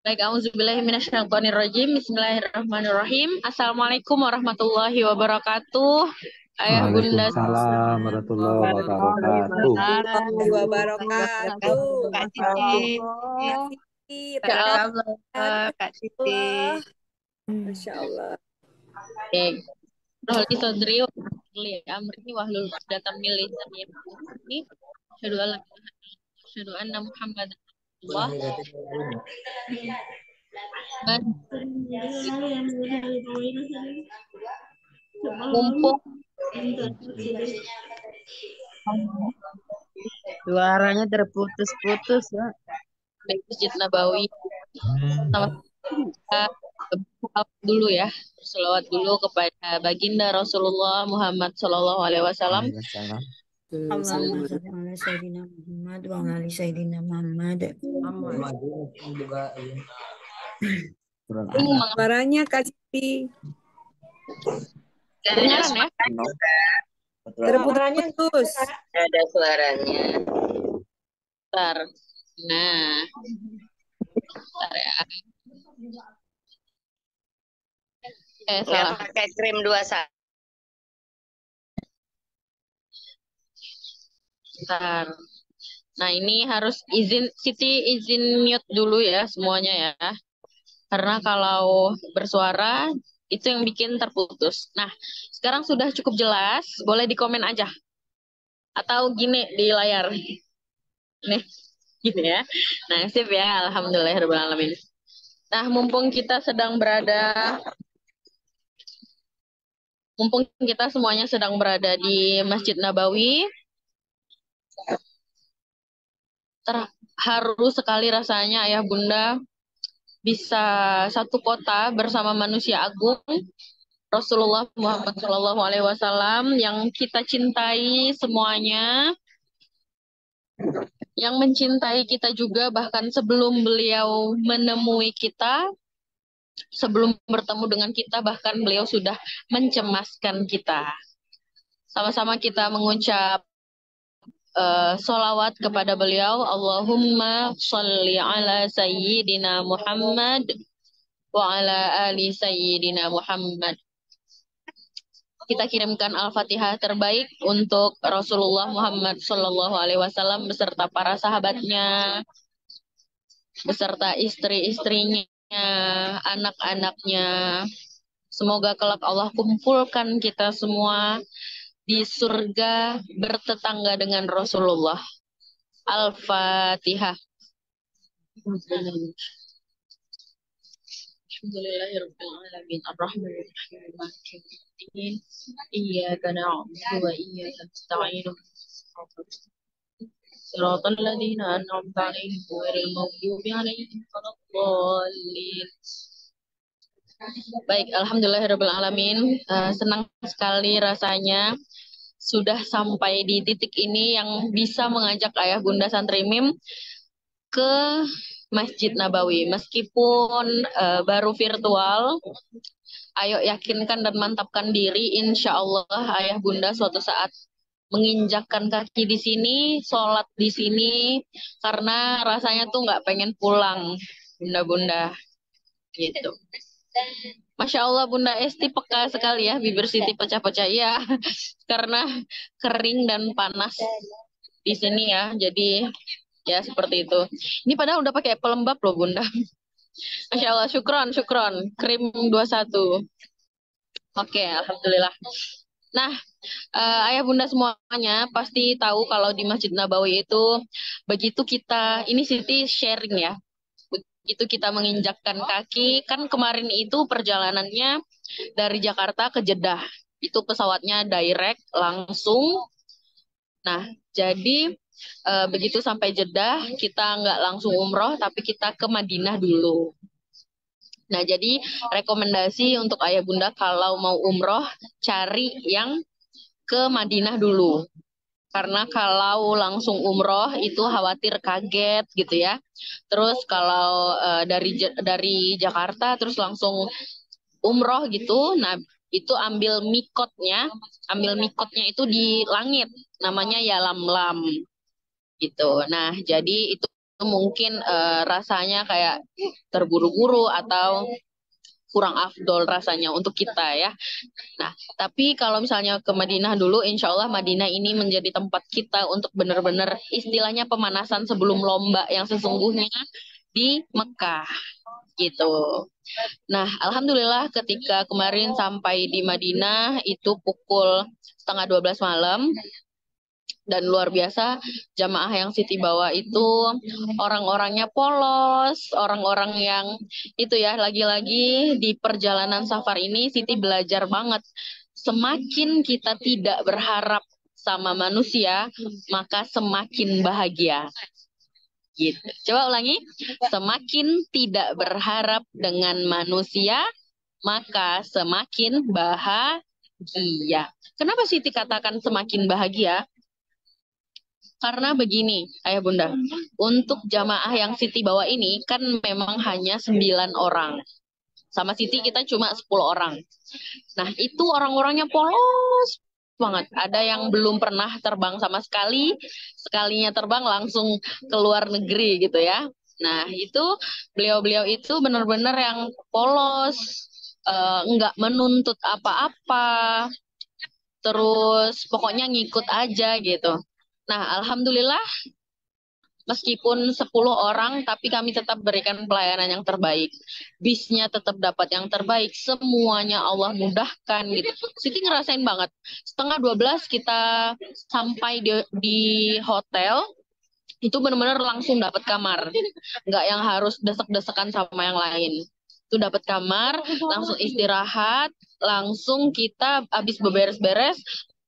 Baik, auzubillahiminasyaitonirrajim. Bismillahirrahmanirrahim. Assalamualaikum warahmatullahi wabarakatuh. Ayah bunda Waalaikumsalam warahmatullahi Warahmatullahi wabarakatuh. wabarakatuh. Warahmatullahi wabarakatuh. Kak Titi. Ya Siti, apa Masya kabar? Allah, Kak Titi. Allah, Masya Allah. Baik. Rohul kisodri li amri wahlul uqdatam min lisani yafqahu. Asyhadu an la ilaha illallah, asyhadu anna Muhammadan rasulullah. Mumpung Suaranya terputus-putus, ya. di Masjid Nabawi sama kita berdoa dulu ya. Selawat dulu kepada baginda Rasulullah Muhammad Shallallahu Alaihi Wasallam. Waalaikumsalam. Allahumma shalli ala Sayyidina Muhammad wa ala ali Sayyidina Muhammad. Suaranya Kak Siti Kedengaran ya? terputus-putus. Ada suaranya. Bentar. Nah, bentar ya. Salah. Pakai krim 21. Bentar. Nah, ini harus Siti izin mute dulu ya semuanya ya. Karena kalau bersuara itu yang bikin terputus. Nah, sekarang sudah cukup jelas, boleh dikomen aja. Atau gini di layar. Nih, gitu ya. Nah, sip ya, alhamdulillahirobbilalamin. Nah, mumpung kita semuanya sedang berada di Masjid Nabawi, terharu sekali rasanya ayah bunda bisa satu kota bersama manusia agung Rasulullah Muhammad Shallallahu Alaihi Wasallam yang kita cintai semuanya, yang mencintai kita juga bahkan sebelum beliau menemui kita, sebelum bertemu dengan kita bahkan beliau sudah mencemaskan kita. Sama-sama kita mengucap solawat kepada beliau. Allahumma sholli ala sayyidina Muhammad wa ala ali sayyidina Muhammad. Kita kirimkan Al-Fatihah terbaik untuk Rasulullah Muhammad Sallallahu Alaihi Wasallam beserta para sahabatnya, beserta istri-istrinya, anak-anaknya. Semoga kelak Allah kumpulkan kita semua di surga bertetangga dengan Rasulullah. Al-Fatihah. Alhamdulillahirrahmanirrahim. Ar-Rahmanirrahim. Maliki yaumiddin. Iyyaka na'budu wa iyyaka nasta'in. Shiratal ladzina an'amta 'alaihim ghairil maghdubi 'alaihim waladdallin. Baik, alhamdulillahirrahmanirrahim. Senang sekali rasanya sudah sampai di titik ini yang bisa mengajak ayah bunda santri mim ke Masjid Nabawi. Meskipun baru virtual, ayo yakinkan dan mantapkan diri, insya Allah ayah bunda suatu saat menginjakkan kaki di sini, sholat di sini, karena rasanya tuh nggak pengen pulang, bunda-bunda, gitu. Masya Allah Bunda Esti peka sekali ya, bibir Siti pecah-pecah ya, karena kering dan panas di sini ya, jadi ya seperti itu. Ini padahal udah pakai pelembab loh Bunda. Masya Allah, syukron, syukron. Krim 21. Oke, alhamdulillah. Nah, ayah bunda semuanya pasti tahu kalau di Masjid Nabawi itu begitu kita, ini Siti sharing ya, begitu kita menginjakkan kaki, kan kemarin itu perjalanannya dari Jakarta ke Jeddah, itu pesawatnya direct langsung. Nah, jadi begitu sampai Jeddah, kita nggak langsung umroh, tapi kita ke Madinah dulu. Nah, jadi rekomendasi untuk ayah bunda kalau mau umroh, cari yang ke Madinah dulu. Karena kalau langsung umroh itu khawatir kaget gitu ya. Terus kalau dari Jakarta terus langsung umroh gitu, nah itu ambil mikotnya itu di langit, namanya Yalamlam gitu. Nah, jadi itu mungkin rasanya kayak terburu-buru atau kurang afdol rasanya untuk kita ya. Nah, tapi kalau misalnya ke Madinah dulu, insya Allah Madinah ini menjadi tempat kita untuk benar-benar istilahnya pemanasan sebelum lomba yang sesungguhnya di Mekah gitu. Nah, alhamdulillah ketika kemarin sampai di Madinah itu pukul setengah 12 malam, dan luar biasa jamaah yang Siti bawa itu orang-orangnya polos, orang-orang yang itu ya, lagi-lagi di perjalanan safar ini Siti belajar banget. Semakin kita tidak berharap sama manusia, maka semakin bahagia. Gitu. Coba ulangi. Semakin tidak berharap dengan manusia, maka semakin bahagia. Kenapa Siti katakan semakin bahagia? Karena begini, Ayah Bunda, untuk jamaah yang Siti bawa ini kan memang hanya 9 orang. Sama Siti kita cuma 10 orang. Nah, itu orang-orangnya polos banget. Ada yang belum pernah terbang sama sekali, sekalinya terbang langsung ke luar negeri gitu ya. Nah, itu beliau-beliau itu benar-benar yang polos, nggak menuntut apa-apa, terus pokoknya ngikut aja gitu. Nah, alhamdulillah meskipun 10 orang tapi kami tetap berikan pelayanan yang terbaik. Bisnya tetap dapat yang terbaik, semuanya Allah mudahkan gitu. Siti ngerasain banget. Setengah 12 kita sampai di hotel, itu benar-benar langsung dapat kamar. Nggak yang harus desek-desekan sama yang lain. Itu dapat kamar, langsung istirahat, langsung kita habis beberes-beres,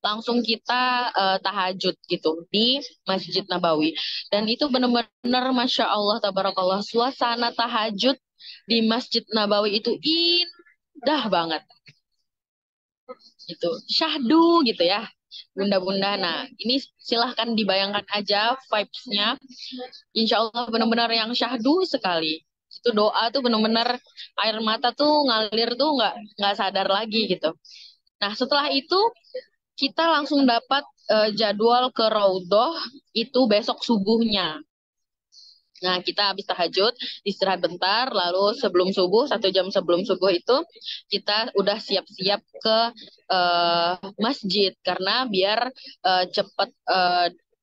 langsung kita tahajud gitu di Masjid Nabawi. Dan itu benar-benar Masya Allah, tabarakallah, suasana tahajud di Masjid Nabawi itu indah banget. Gitu, syahdu gitu ya, bunda-bunda. Nah, ini silahkan dibayangkan aja vibes-nya. Insya Allah benar-benar yang syahdu sekali. Itu doa tuh benar-benar air mata tuh ngalir tuh nggak sadar lagi gitu. Nah, setelah itu kita langsung dapat jadwal ke Raudhoh itu besok subuhnya. Nah, kita habis tahajud, istirahat bentar, lalu sebelum subuh, 1 jam sebelum subuh itu, kita udah siap-siap ke masjid, karena biar cepet,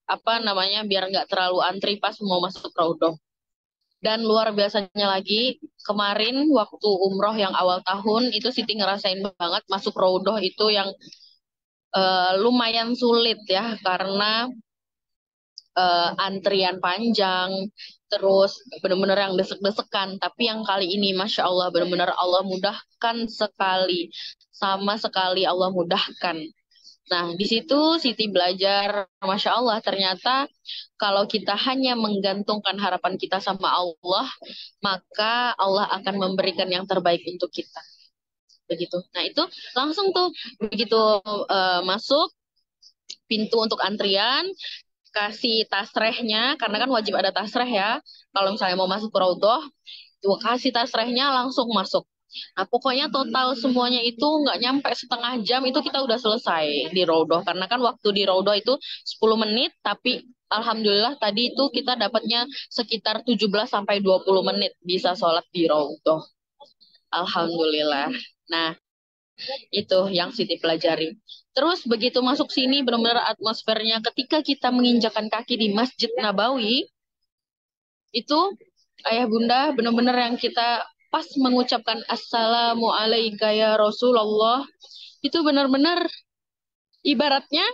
apa namanya, biar nggak terlalu antri pas mau masuk Raudhoh. Dan luar biasanya lagi, kemarin waktu umroh yang awal tahun, itu Siti ngerasain banget masuk Raudhoh itu yang lumayan sulit ya, karena antrian panjang, terus benar-benar yang desek-desekan. Tapi yang kali ini, Masya Allah, benar-benar Allah mudahkan sekali. Sama sekali Allah mudahkan. Nah, di situ Siti belajar, Masya Allah, ternyata kalau kita hanya menggantungkan harapan kita sama Allah, maka Allah akan memberikan yang terbaik untuk kita. Begitu. Nah, itu langsung tuh, begitu masuk pintu untuk antrian, kasih tasrehnya, karena kan wajib ada tasreh ya. Kalau misalnya mau masuk ke Raudhoh, tuh kasih tasrehnya langsung masuk. Nah, pokoknya total semuanya itu nggak nyampe setengah jam itu kita udah selesai di Raudhoh. Karena kan waktu di Raudhoh itu 10 menit, tapi alhamdulillah tadi itu kita dapatnya sekitar 17 sampai 20 menit bisa sholat di Raudhoh. Alhamdulillah. Nah, itu yang Siti pelajari. Terus begitu masuk sini benar-benar atmosfernya ketika kita menginjakan kaki di Masjid Nabawi, itu Ayah Bunda benar-benar yang kita pas mengucapkan Assalamualaikum ya Rasulullah, itu benar-benar ibaratnya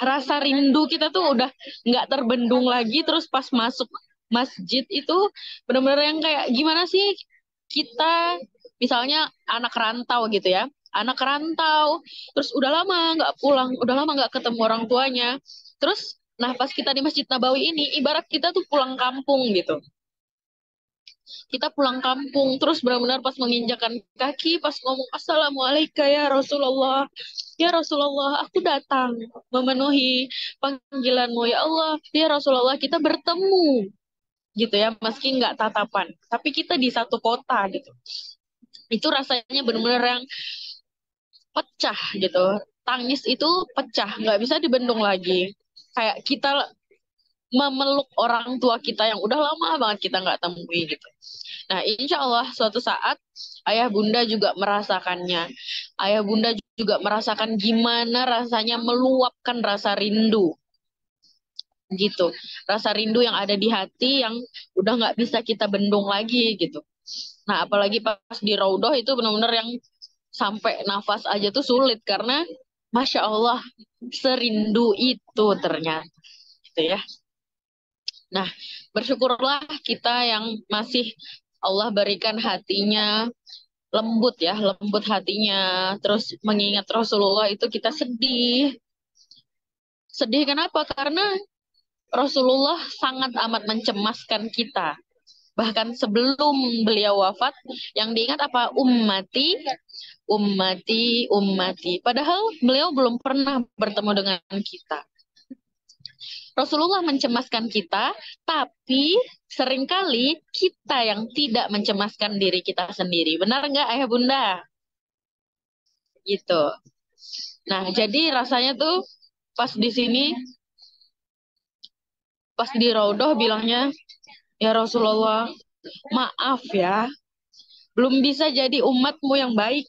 rasa rindu kita tuh udah nggak terbendung lagi. Terus pas masuk masjid itu benar-benar yang kayak gimana sih, kita misalnya anak rantau gitu ya, anak rantau terus udah lama nggak pulang, udah lama nggak ketemu orang tuanya. Terus nah pas kita di Masjid Nabawi ini ibarat kita tuh pulang kampung gitu. Kita pulang kampung, terus benar-benar pas menginjakan kaki, pas ngomong Assalamualaikum ya Rasulullah, ya Rasulullah, aku datang memenuhi panggilanmu ya Allah, ya Rasulullah, kita bertemu gitu ya, meski nggak tatapan, tapi kita di satu kota gitu. Itu rasanya benar-benar yang pecah gitu, tangis itu pecah, nggak bisa dibendung lagi. Kayak kita memeluk orang tua kita yang udah lama banget kita nggak temui gitu. Nah, insya Allah suatu saat ayah bunda juga merasakannya. Ayah bunda juga merasakan gimana rasanya meluapkan rasa rindu gitu. Rasa rindu yang ada di hati yang udah nggak bisa kita bendung lagi gitu. Nah, apalagi pas di Raudhah itu benar-benar yang sampai nafas aja tuh sulit karena Masya Allah serindu itu ternyata gitu ya. Nah, bersyukurlah kita yang masih Allah berikan hatinya lembut ya, lembut hatinya. Terus mengingat Rasulullah itu kita sedih. Sedih kenapa? Karena Rasulullah sangat amat mencemaskan kita. Bahkan sebelum beliau wafat, yang diingat apa? Ummati, ummati, ummati. Padahal beliau belum pernah bertemu dengan kita. Rasulullah mencemaskan kita, tapi seringkali kita yang tidak mencemaskan diri kita sendiri. Benar nggak, Ayah Bunda? Gitu. Nah, jadi rasanya tuh pas di sini, pas di Raudhah bilangnya, ya Rasulullah, maaf ya, belum bisa jadi umatmu yang baik.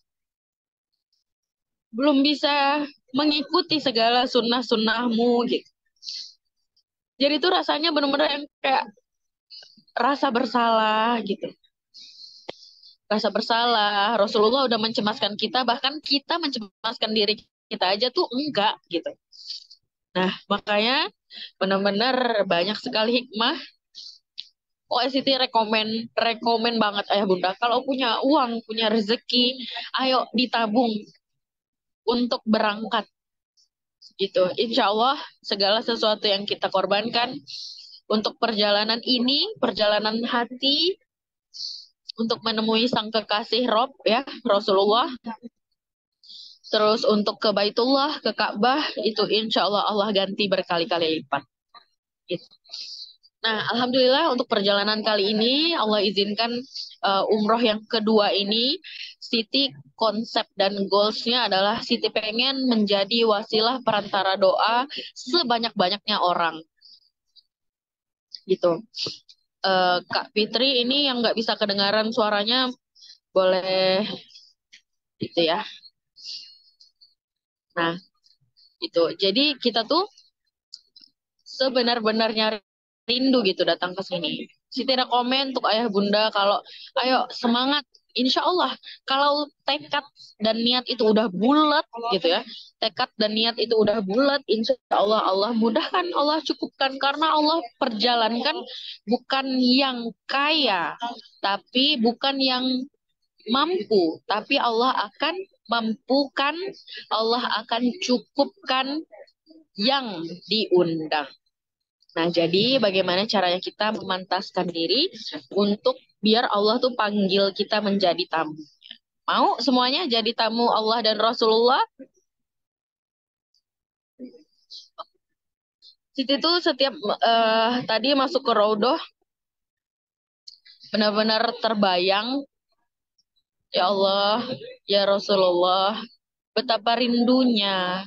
Belum bisa mengikuti segala sunnah-sunnahmu gitu. Jadi itu rasanya benar-benar yang kayak rasa bersalah gitu. Rasa bersalah, Rasulullah udah mencemaskan kita, bahkan kita mencemaskan diri kita aja tuh enggak gitu. Nah, makanya benar-benar banyak sekali hikmah. Oh, Siti rekomen banget Ayah Bunda. Kalau punya uang, punya rezeki, ayo ditabung untuk berangkat gitu. Insya Allah segala sesuatu yang kita korbankan untuk perjalanan ini, perjalanan hati, untuk menemui sang kekasih Rob ya, Rasulullah. Terus untuk ke Baitullah, ke Ka'bah, itu insya Allah Allah ganti berkali-kali lipat. Gitu. Nah, Alhamdulillah untuk perjalanan kali ini Allah izinkan umroh yang kedua ini, Siti konsep dan goalsnya adalah Siti pengen menjadi wasilah perantara doa sebanyak-banyaknya orang. Gitu. Kak Fitri ini yang nggak bisa kedengaran suaranya boleh gitu ya. Nah, itu. Jadi kita tuh sebenar-benarnya rindu gitu datang ke sini. Siti komen untuk ayah bunda kalau ayo semangat. Insya Allah kalau tekad dan niat itu udah bulat gitu ya, tekad dan niat itu udah bulat, insya Allah Allah mudahkan, Allah cukupkan karena Allah perjalankan bukan yang kaya, tapi bukan yang mampu, tapi Allah akan mampukan, Allah akan cukupkan yang diundang. Nah, jadi bagaimana caranya kita memantaskan diri untuk biar Allah tuh panggil kita menjadi tamu. Mau semuanya jadi tamu Allah dan Rasulullah? Siti tuh setiap tadi masuk ke Raudhah benar-benar terbayang, ya Allah, ya Rasulullah, betapa rindunya.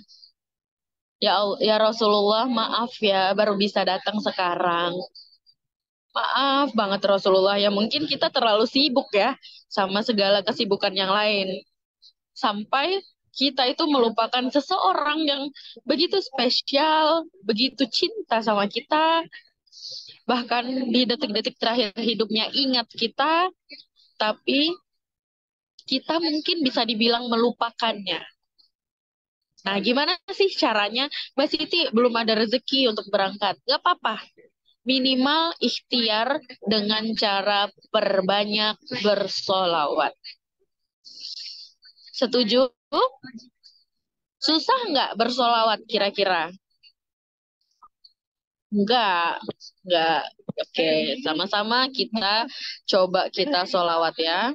Ya Rasulullah, maaf ya baru bisa datang sekarang. Maaf banget Rasulullah, ya mungkin kita terlalu sibuk ya sama segala kesibukan yang lain. Sampai kita itu melupakan seseorang yang begitu spesial, begitu cinta sama kita. Bahkan di detik-detik terakhir hidupnya ingat kita, tapi kita mungkin bisa dibilang melupakannya. Nah, gimana sih caranya? Mbak Siti belum ada rezeki untuk berangkat. Gak apa-apa. Minimal ikhtiar dengan cara perbanyak bersolawat. Setuju? Susah nggak bersolawat kira-kira? Enggak. Oke, sama-sama kita coba kita solawat ya.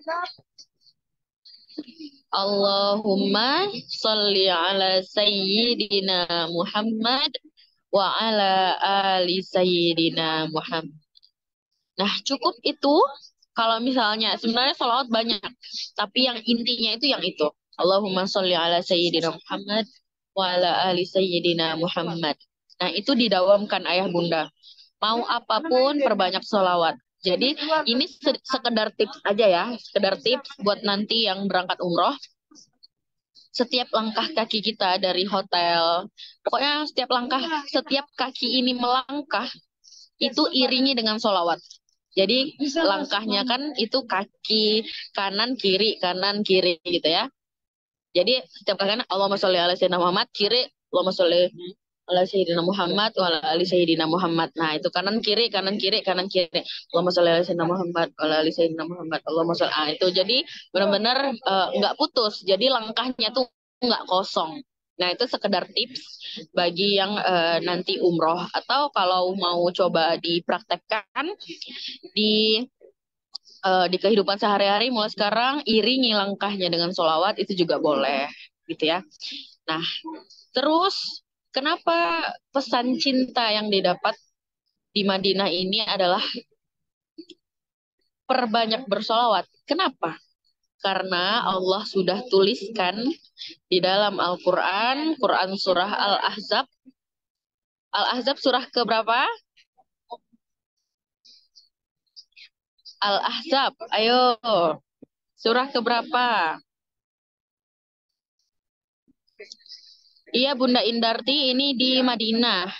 Allahumma sholli ala sayyidina Muhammad wa ala ali sayyidina Muhammad. Nah, cukup itu. Kalau misalnya sebenarnya sholawat banyak, tapi yang intinya itu yang itu. Allahumma sholli ala sayyidina Muhammad wa ala ali sayyidina Muhammad. Nah, itu didawamkan ayah bunda. mau apapun perbanyak sholawat. Jadi ini sekedar tips aja ya, sekedar tips buat nanti yang berangkat umroh. Setiap langkah kaki kita dari hotel, pokoknya setiap kaki ini melangkah, itu iringi dengan sholawat. Jadi langkahnya kan itu kaki kanan kiri gitu ya. Jadi setiap kali kanan Allahumma sholli ala sayyidina Muhammad, kiri Allahumma sholli ala sayyidina Muhammad wa ala ali sayyidina Muhammad. Nah, itu kanan kiri kanan kiri kanan kiri. Allahumma sholli ala sayyidina Muhammad wa ala ali sayyidina Muhammad. Allahumma sholli. Ah, itu jadi benar-benar nggak putus. Jadi langkahnya tuh nggak kosong. Nah, itu sekedar tips bagi yang nanti umroh atau kalau mau coba dipraktekkan di di kehidupan sehari-hari mulai sekarang iringi langkahnya dengan sholawat itu juga boleh gitu ya. Nah, terus kenapa pesan cinta yang didapat di Madinah ini adalah perbanyak bersholawat? Kenapa? Karena Allah sudah tuliskan di dalam Al-Quran, Quran surah Al-Ahzab. Al-Ahzab surah keberapa? Al-Ahzab, ayo. Surah keberapa? Iya Bunda Indarti, ini di Madinah.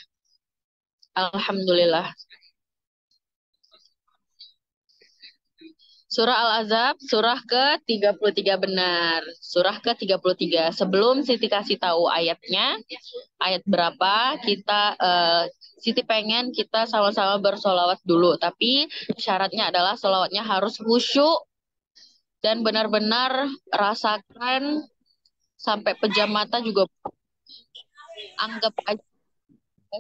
Alhamdulillah. Surah Al-Ahzab, surah ke-33 benar. Surah ke-33. Sebelum Siti kasih tahu ayatnya, ayat berapa, Siti pengen kita sama-sama bersolawat dulu. Tapi syaratnya adalah solawatnya harus khusyuk dan benar-benar rasakan sampai pejam mata juga anggap aja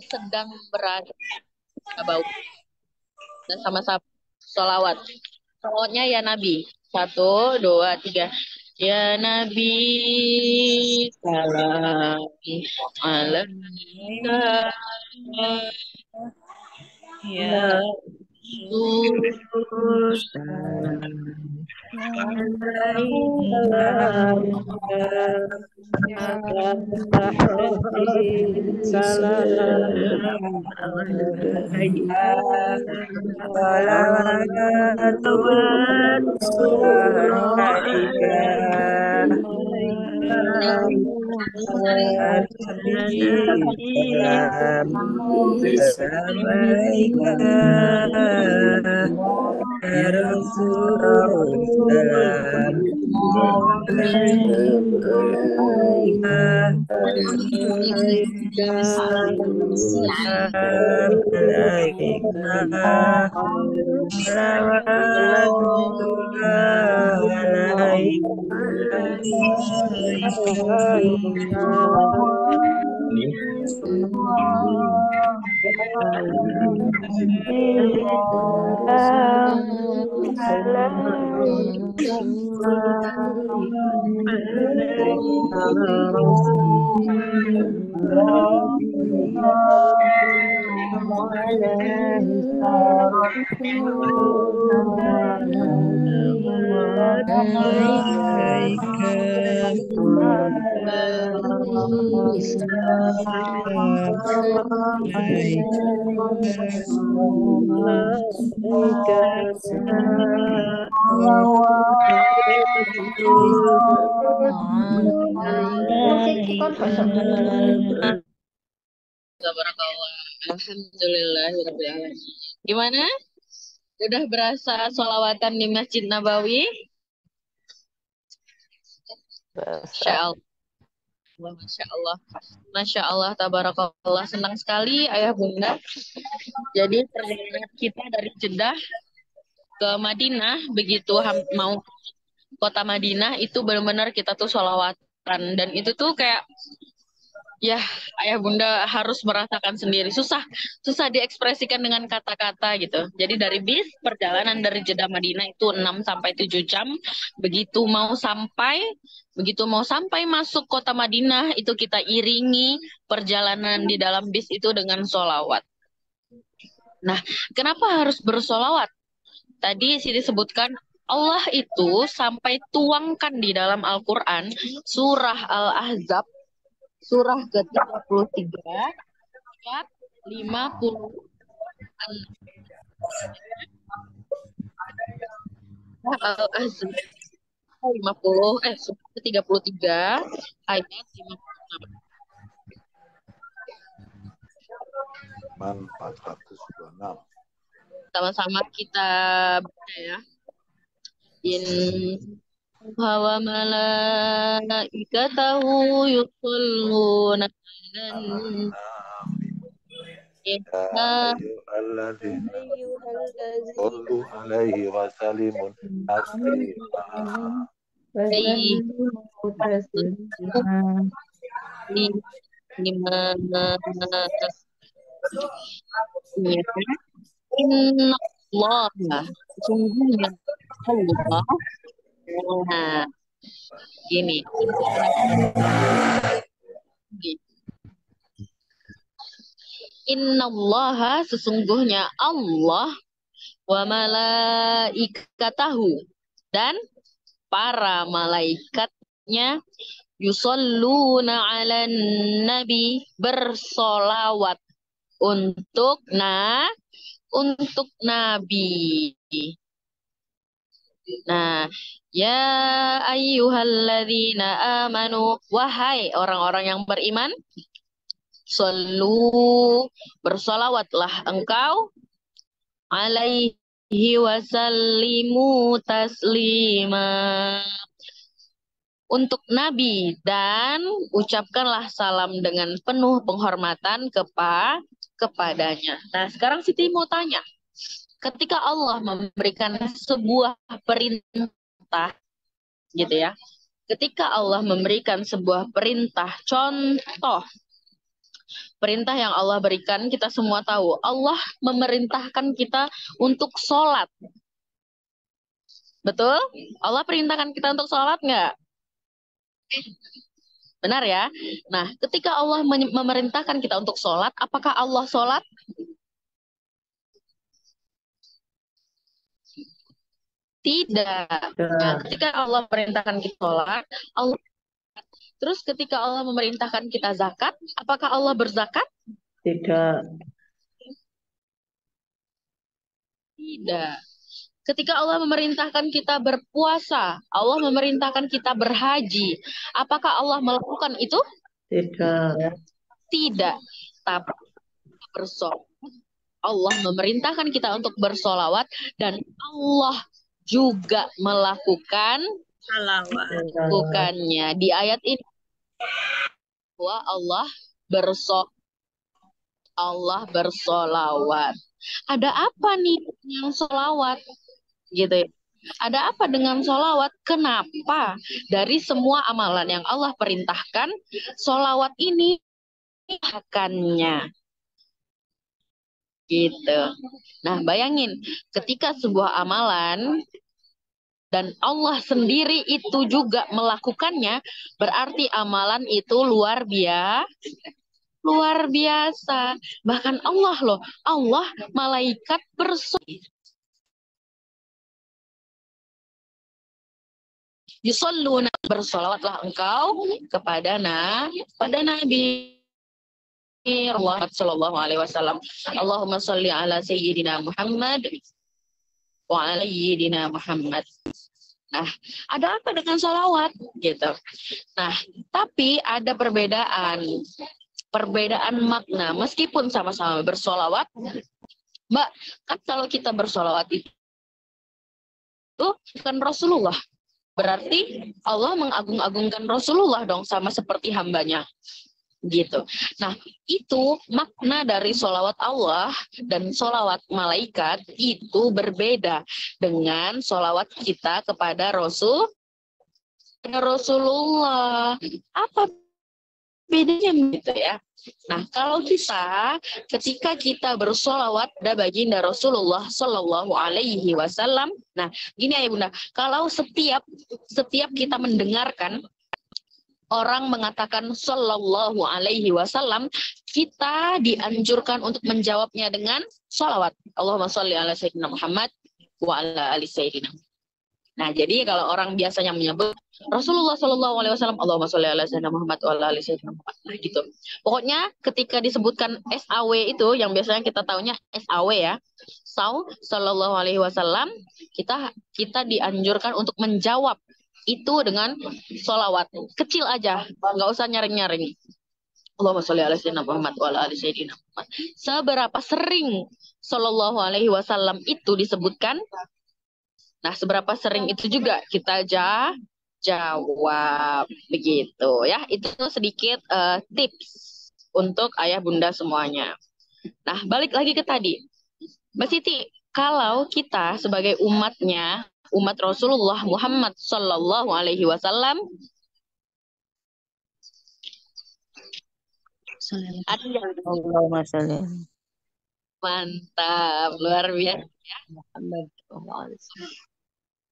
sedang berada bau dan sama-sama solawat. Solawatnya ya Nabi. 1, 2, 3. Ya Nabi, salam alaika. Ya Rasul, Tabarakallah. Alhamdulillah. Gimana? Udah berasa sholawatan di Masjid Nabawi? Masya Allah. Masya Allah. Masya Allah. Tabarakallah. Senang sekali Ayah Bunda. Jadi perjalanan kita dari Jeddah ke Madinah, begitu mau kota Madinah, itu benar-benar kita tuh sholawatan. Dan itu tuh kayak, ya Ayah Bunda harus merasakan sendiri. Susah diekspresikan dengan kata-kata gitu. Jadi dari bis, perjalanan dari Jeddah Madinah itu 6 sampai 7 jam. Begitu mau sampai masuk kota Madinah, itu kita iringi perjalanan di dalam bis itu dengan sholawat. Nah, kenapa harus bersolawat? Tadi Siti sebutkan Allah itu sampai tuangkan di dalam Al-Quran surah Al-Ahzab surah ke-33 ayat 50 Al-Ahzab 50 surat 33 ayat 56. Man 426. Sama-sama kita baca ya. Wa malaikatahu yusholluna 'alan Ya ayyuhalladzina sallu alaihi wa sallimu taslima. Inna Allah, sesungguhnya Allah. Nah, gini. Inna Allah, sesungguhnya Allah, wa malaikatahu, dan para malaikatnya, yusholluna 'alan nabi, bersolawat untuk nabi. Nah, ya ayyuhalladzina amanu, wahai orang-orang yang beriman, sallu, bersolawatlah engkau, alaihi wasallimu taslima, untuk Nabi, dan ucapkanlah salam dengan penuh penghormatan kepadanya. Nah, sekarang Siti mau tanya, ketika Allah memberikan sebuah perintah, gitu ya, ketika Allah memberikan sebuah perintah, contoh perintah yang Allah berikan, kita semua tahu, Allah memerintahkan kita untuk sholat. Betul? Allah perintahkan kita untuk sholat nggak? Benar ya? Nah, ketika Allah memerintahkan kita untuk sholat, apakah Allah sholat? Tidak. Nah, ketika Allah perintahkan kita sholat, Allah. Terus ketika Allah memerintahkan kita zakat, apakah Allah berzakat? Tidak. Tidak. Ketika Allah memerintahkan kita berpuasa, Allah memerintahkan kita berhaji, apakah Allah melakukan itu? Tidak. Tidak. Tapi bersolawat. Allah memerintahkan kita untuk bersolawat, dan Allah juga melakukannya. Di ayat ini bahwa Allah bersolawat. Ada apa nih yang solawat? Gitu ya. Ada apa dengan solawat? Kenapa dari semua amalan yang Allah perintahkan, solawat ini akannya? Gitu. Nah, bayangin, ketika sebuah amalan dan Allah sendiri itu juga melakukannya, berarti amalan itu luar biasa. Bahkan Allah loh, Allah, malaikat yusholluna, bersolawatlah engkau kepada Nabi Muhammad sallallahu alaihi wasallam. Allahumma sholli ala sayyidina Muhammad wa ala sayyidina Muhammad. Nah, ada apa dengan sholawat? Gitu. Nah, tapi ada perbedaan makna. Meskipun sama-sama bersolawat, Mbak, kan kalau kita bersolawat itu kan Rasulullah. Berarti Allah mengagung-agungkan Rasulullah dong, sama seperti hambanya. Gitu. Nah, itu makna dari sholawat Allah dan sholawat malaikat itu berbeda dengan sholawat kita kepada Rasulullah. Apa bedanya gitu ya? Nah, kalau ketika kita bersolawat pada baginda Rasulullah Shallallahu Alaihi Wasallam, nah gini ya Bunda, kalau setiap kita mendengarkan orang mengatakan Shallallahu Alaihi Wasallam, kita dianjurkan untuk menjawabnya dengan sholawat. Allahumma sholli ala sayyidina Muhammad wa ala ali sayyidina. Nah, jadi kalau orang biasanya menyebut Rasulullah Shallallahu Alaihi Wasallam, Allahumma sholli ala sayyidina Muhammad wa ala ali sayyidina Muhammad, nah, gitu. Pokoknya ketika disebutkan SAW itu, yang biasanya kita taunya SAW ya, Shallallahu Alaihi Wasallam, kita dianjurkan untuk menjawab itu dengan sholawat kecil aja, nggak usah nyaring-nyaring. Allahumma sholli ala sayyidina Muhammad wa ala ali sayyidina Muhammad. Seberapa sering Shallallahu Alaihi Wasallam itu disebutkan, nah, seberapa sering itu juga kita jawab begitu ya. Itu sedikit tips untuk ayah bunda semuanya. Nah, balik lagi ke tadi, Mbak Siti, kalau kita sebagai umatnya, umat Rasulullah Muhammad Sallallahu Alaihi Wasallam, ada yang Allahumma sholli mantap, luar biasa. Muhammad.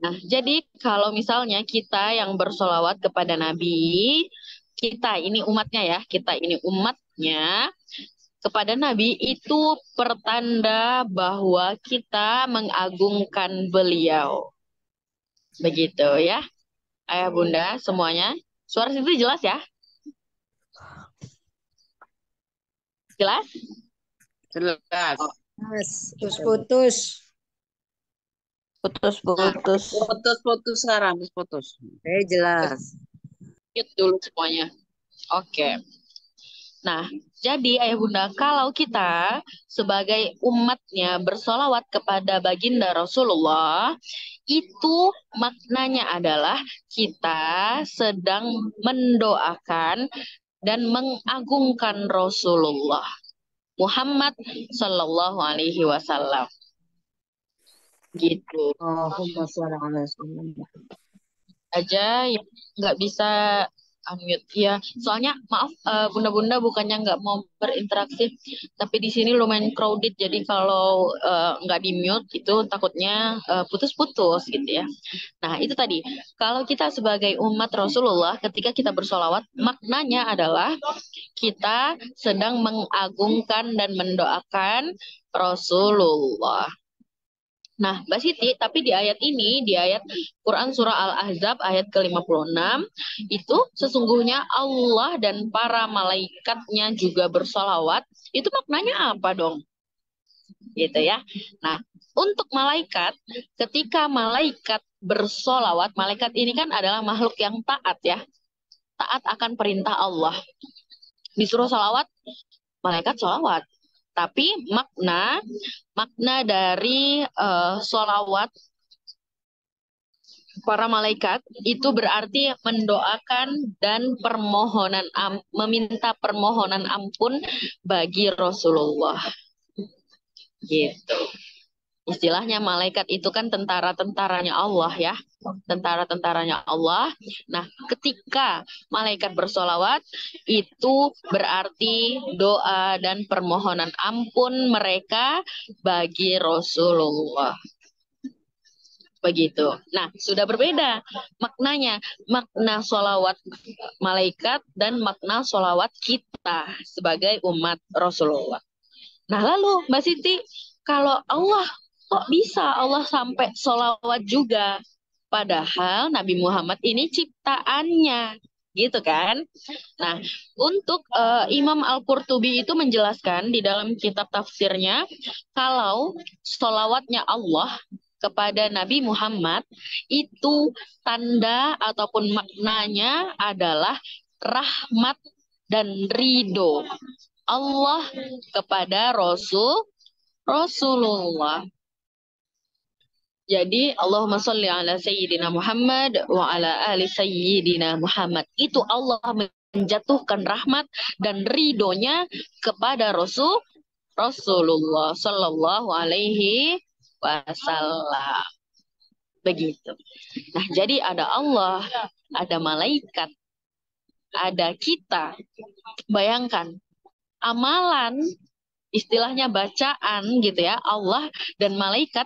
Nah, jadi kalau misalnya kita yang bersolawat kepada Nabi, kita ini umatnya ya, kita ini umatnya kepada Nabi, itu pertanda bahwa kita mengagungkan beliau. Begitu ya, ayah bunda semuanya. Suara situ jelas ya? Jelas? Jelas. Mas, putus-putus. Putus-putus. Putus sekarang, putus. Jelas. Mute dulu semuanya. Oke. Nah, jadi ayah bunda, kalau kita sebagai umatnya bersolawat kepada baginda Rasulullah, itu maknanya adalah kita sedang mendoakan dan mengagungkan Rasulullah Muhammad Sallallahu Alaihi Wasallam. Gitu Allahumma sholli ala sayyidina aja, yang nggak bisa unmute ya. Soalnya maaf, bunda-bunda bukannya nggak mau berinteraksi, tapi di sini lumayan crowded, jadi kalau nggak di mute itu takutnya putus-putus gitu ya. Nah, itu tadi, kalau kita sebagai umat Rasulullah ketika kita bersolawat, maknanya adalah kita sedang mengagungkan dan mendoakan Rasulullah. Nah, Mbak Siti, tapi di ayat ini, di ayat Quran Surah Al-Ahzab ayat ke-56, itu sesungguhnya Allah dan para malaikatnya juga bersolawat. Itu maknanya apa dong? Gitu ya. Nah, untuk malaikat, ketika malaikat bersolawat, malaikat ini kan adalah makhluk yang taat ya. Taat akan perintah Allah. Disuruh solawat, malaikat solawat. Tapi makna dari solawat para malaikat itu berarti mendoakan dan meminta permohonan ampun bagi Rasulullah. Gitu. Istilahnya malaikat itu kan tentara-tentaranya Allah ya. Tentara-tentaranya Allah. Nah, ketika malaikat bersolawat, itu berarti doa dan permohonan ampun mereka bagi Rasulullah. Begitu. Nah, sudah berbeda maknanya. Makna solawat malaikat dan makna solawat kita sebagai umat Rasulullah. Nah, lalu Mbak Siti, kalau Allah, kok bisa Allah sampai solawat juga? Padahal Nabi Muhammad ini ciptaannya, gitu kan? Nah, untuk Imam Al-Qurtubi itu menjelaskan di dalam kitab tafsirnya, kalau solawatnya Allah kepada Nabi Muhammad itu tanda ataupun maknanya adalah rahmat dan ridho Allah kepada Rasulullah. Jadi Allahumma sholli ala sayyidina Muhammad wa ala ali sayyidina Muhammad. Itu Allah menjatuhkan rahmat dan ridhonya kepada Rasulullah Sallallahu Alaihi Wasallam. Begitu. Nah, jadi ada Allah, ada malaikat, ada kita. Bayangkan, amalan, istilahnya bacaan gitu ya, Allah dan malaikat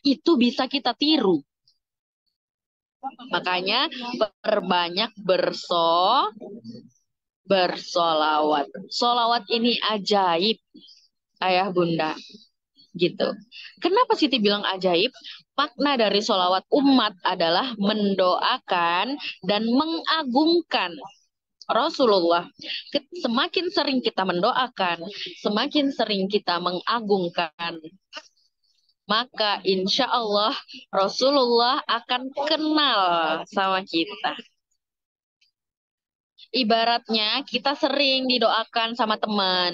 itu bisa kita tiru. Makanya perbanyak bersolawat. Solawat ini ajaib, ayah bunda. gitu. Kenapa Siti bilang ajaib? Makna dari sholawat umat adalah mendoakan dan mengagungkan Rasulullah. Semakin sering kita mendoakan, semakin sering kita mengagungkan, maka insya Allah Rasulullah akan kenal sama kita. Ibaratnya kita sering didoakan sama teman,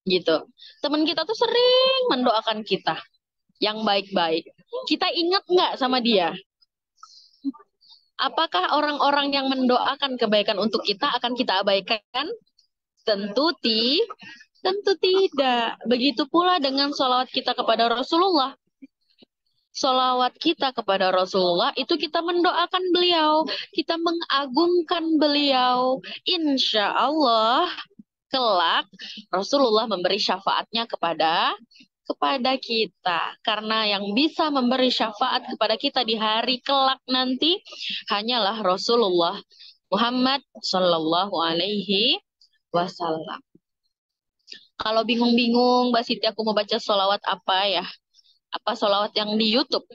gitu. Teman kita tuh sering mendoakan kita yang baik-baik. Kita ingat nggak sama dia? Apakah orang-orang yang mendoakan kebaikan untuk kita akan kita abaikan? Tentu tidak. Begitu pula dengan sholawat kita kepada Rasulullah. Sholawat kita kepada Rasulullah itu kita mendoakan beliau, kita mengagungkan beliau. Insya Allah kelak Rasulullah memberi syafaatnya kepada kita. Karena yang bisa memberi syafaat kepada kita di hari kelak nanti hanyalah Rasulullah Muhammad Sallallahu Alaihi Wasallam. Kalau bingung-bingung, Mbak Siti, aku mau baca sholawat apa ya? Apa sholawat yang di YouTube?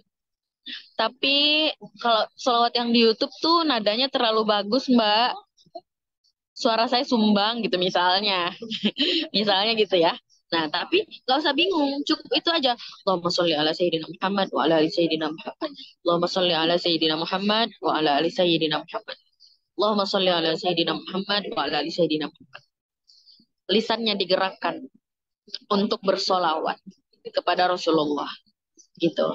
Tapi kalau sholawat yang di YouTube tuh nadanya terlalu bagus, Mbak. Suara saya sumbang gitu misalnya. Misalnya gitu ya. Nah, tapi nggak usah bingung, cukup itu aja. Allahumma sholli ala Sayyidina Muhammad wa ala ali Sayyidina Muhammad. Allahumma sholli ala Sayyidina Muhammad wa ala ali Sayyidina Muhammad. Allahumma sholli ala Sayyidina Muhammad wa ala ali Sayyidina Muhammad. Lisannya digerakkan untuk bersolawat kepada Rasulullah. Gitu.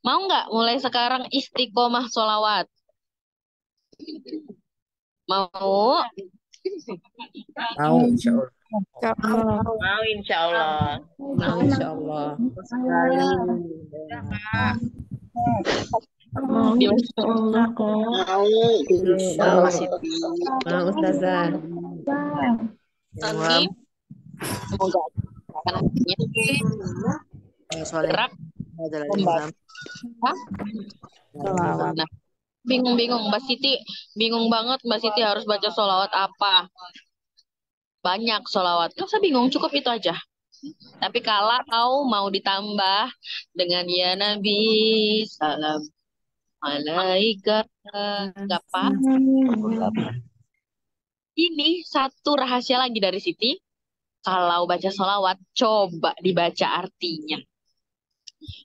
Mau nggak mulai sekarang istiqomah solawat? Mau? Mau insya Allah. Mau insya Allah. Mau insya Allah. Mau. Mau Ustazah. Nanti semoga akan hatinya Soleh. gerak. Hah? Nah, bingung-bingung Mbak Siti, bingung banget Mbak Siti harus baca sholawat apa? Banyak sholawat, nggak usah bingung, cukup itu aja. Tapi kalau mau ditambah dengan ya Nabi, salam alaika, nggak apa. Ini satu rahasia lagi dari Siti. Kalau baca sholawat, coba dibaca artinya.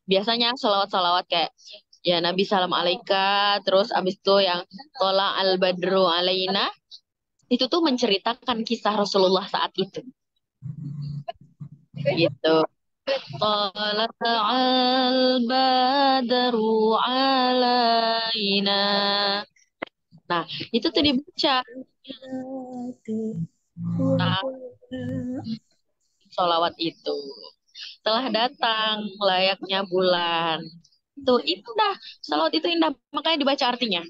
Biasanya sholawat-sholawat kayak ya Nabi salam alaika, terus abis itu yang tola al badru alaina, itu tuh menceritakan kisah Rasulullah saat itu. Gitu. Tola al badru alaina. Nah, itu tuh dibaca. Nah, sholawat itu. Telah datang layaknya bulan. Tuh indah, sholawat itu indah, makanya dibaca artinya.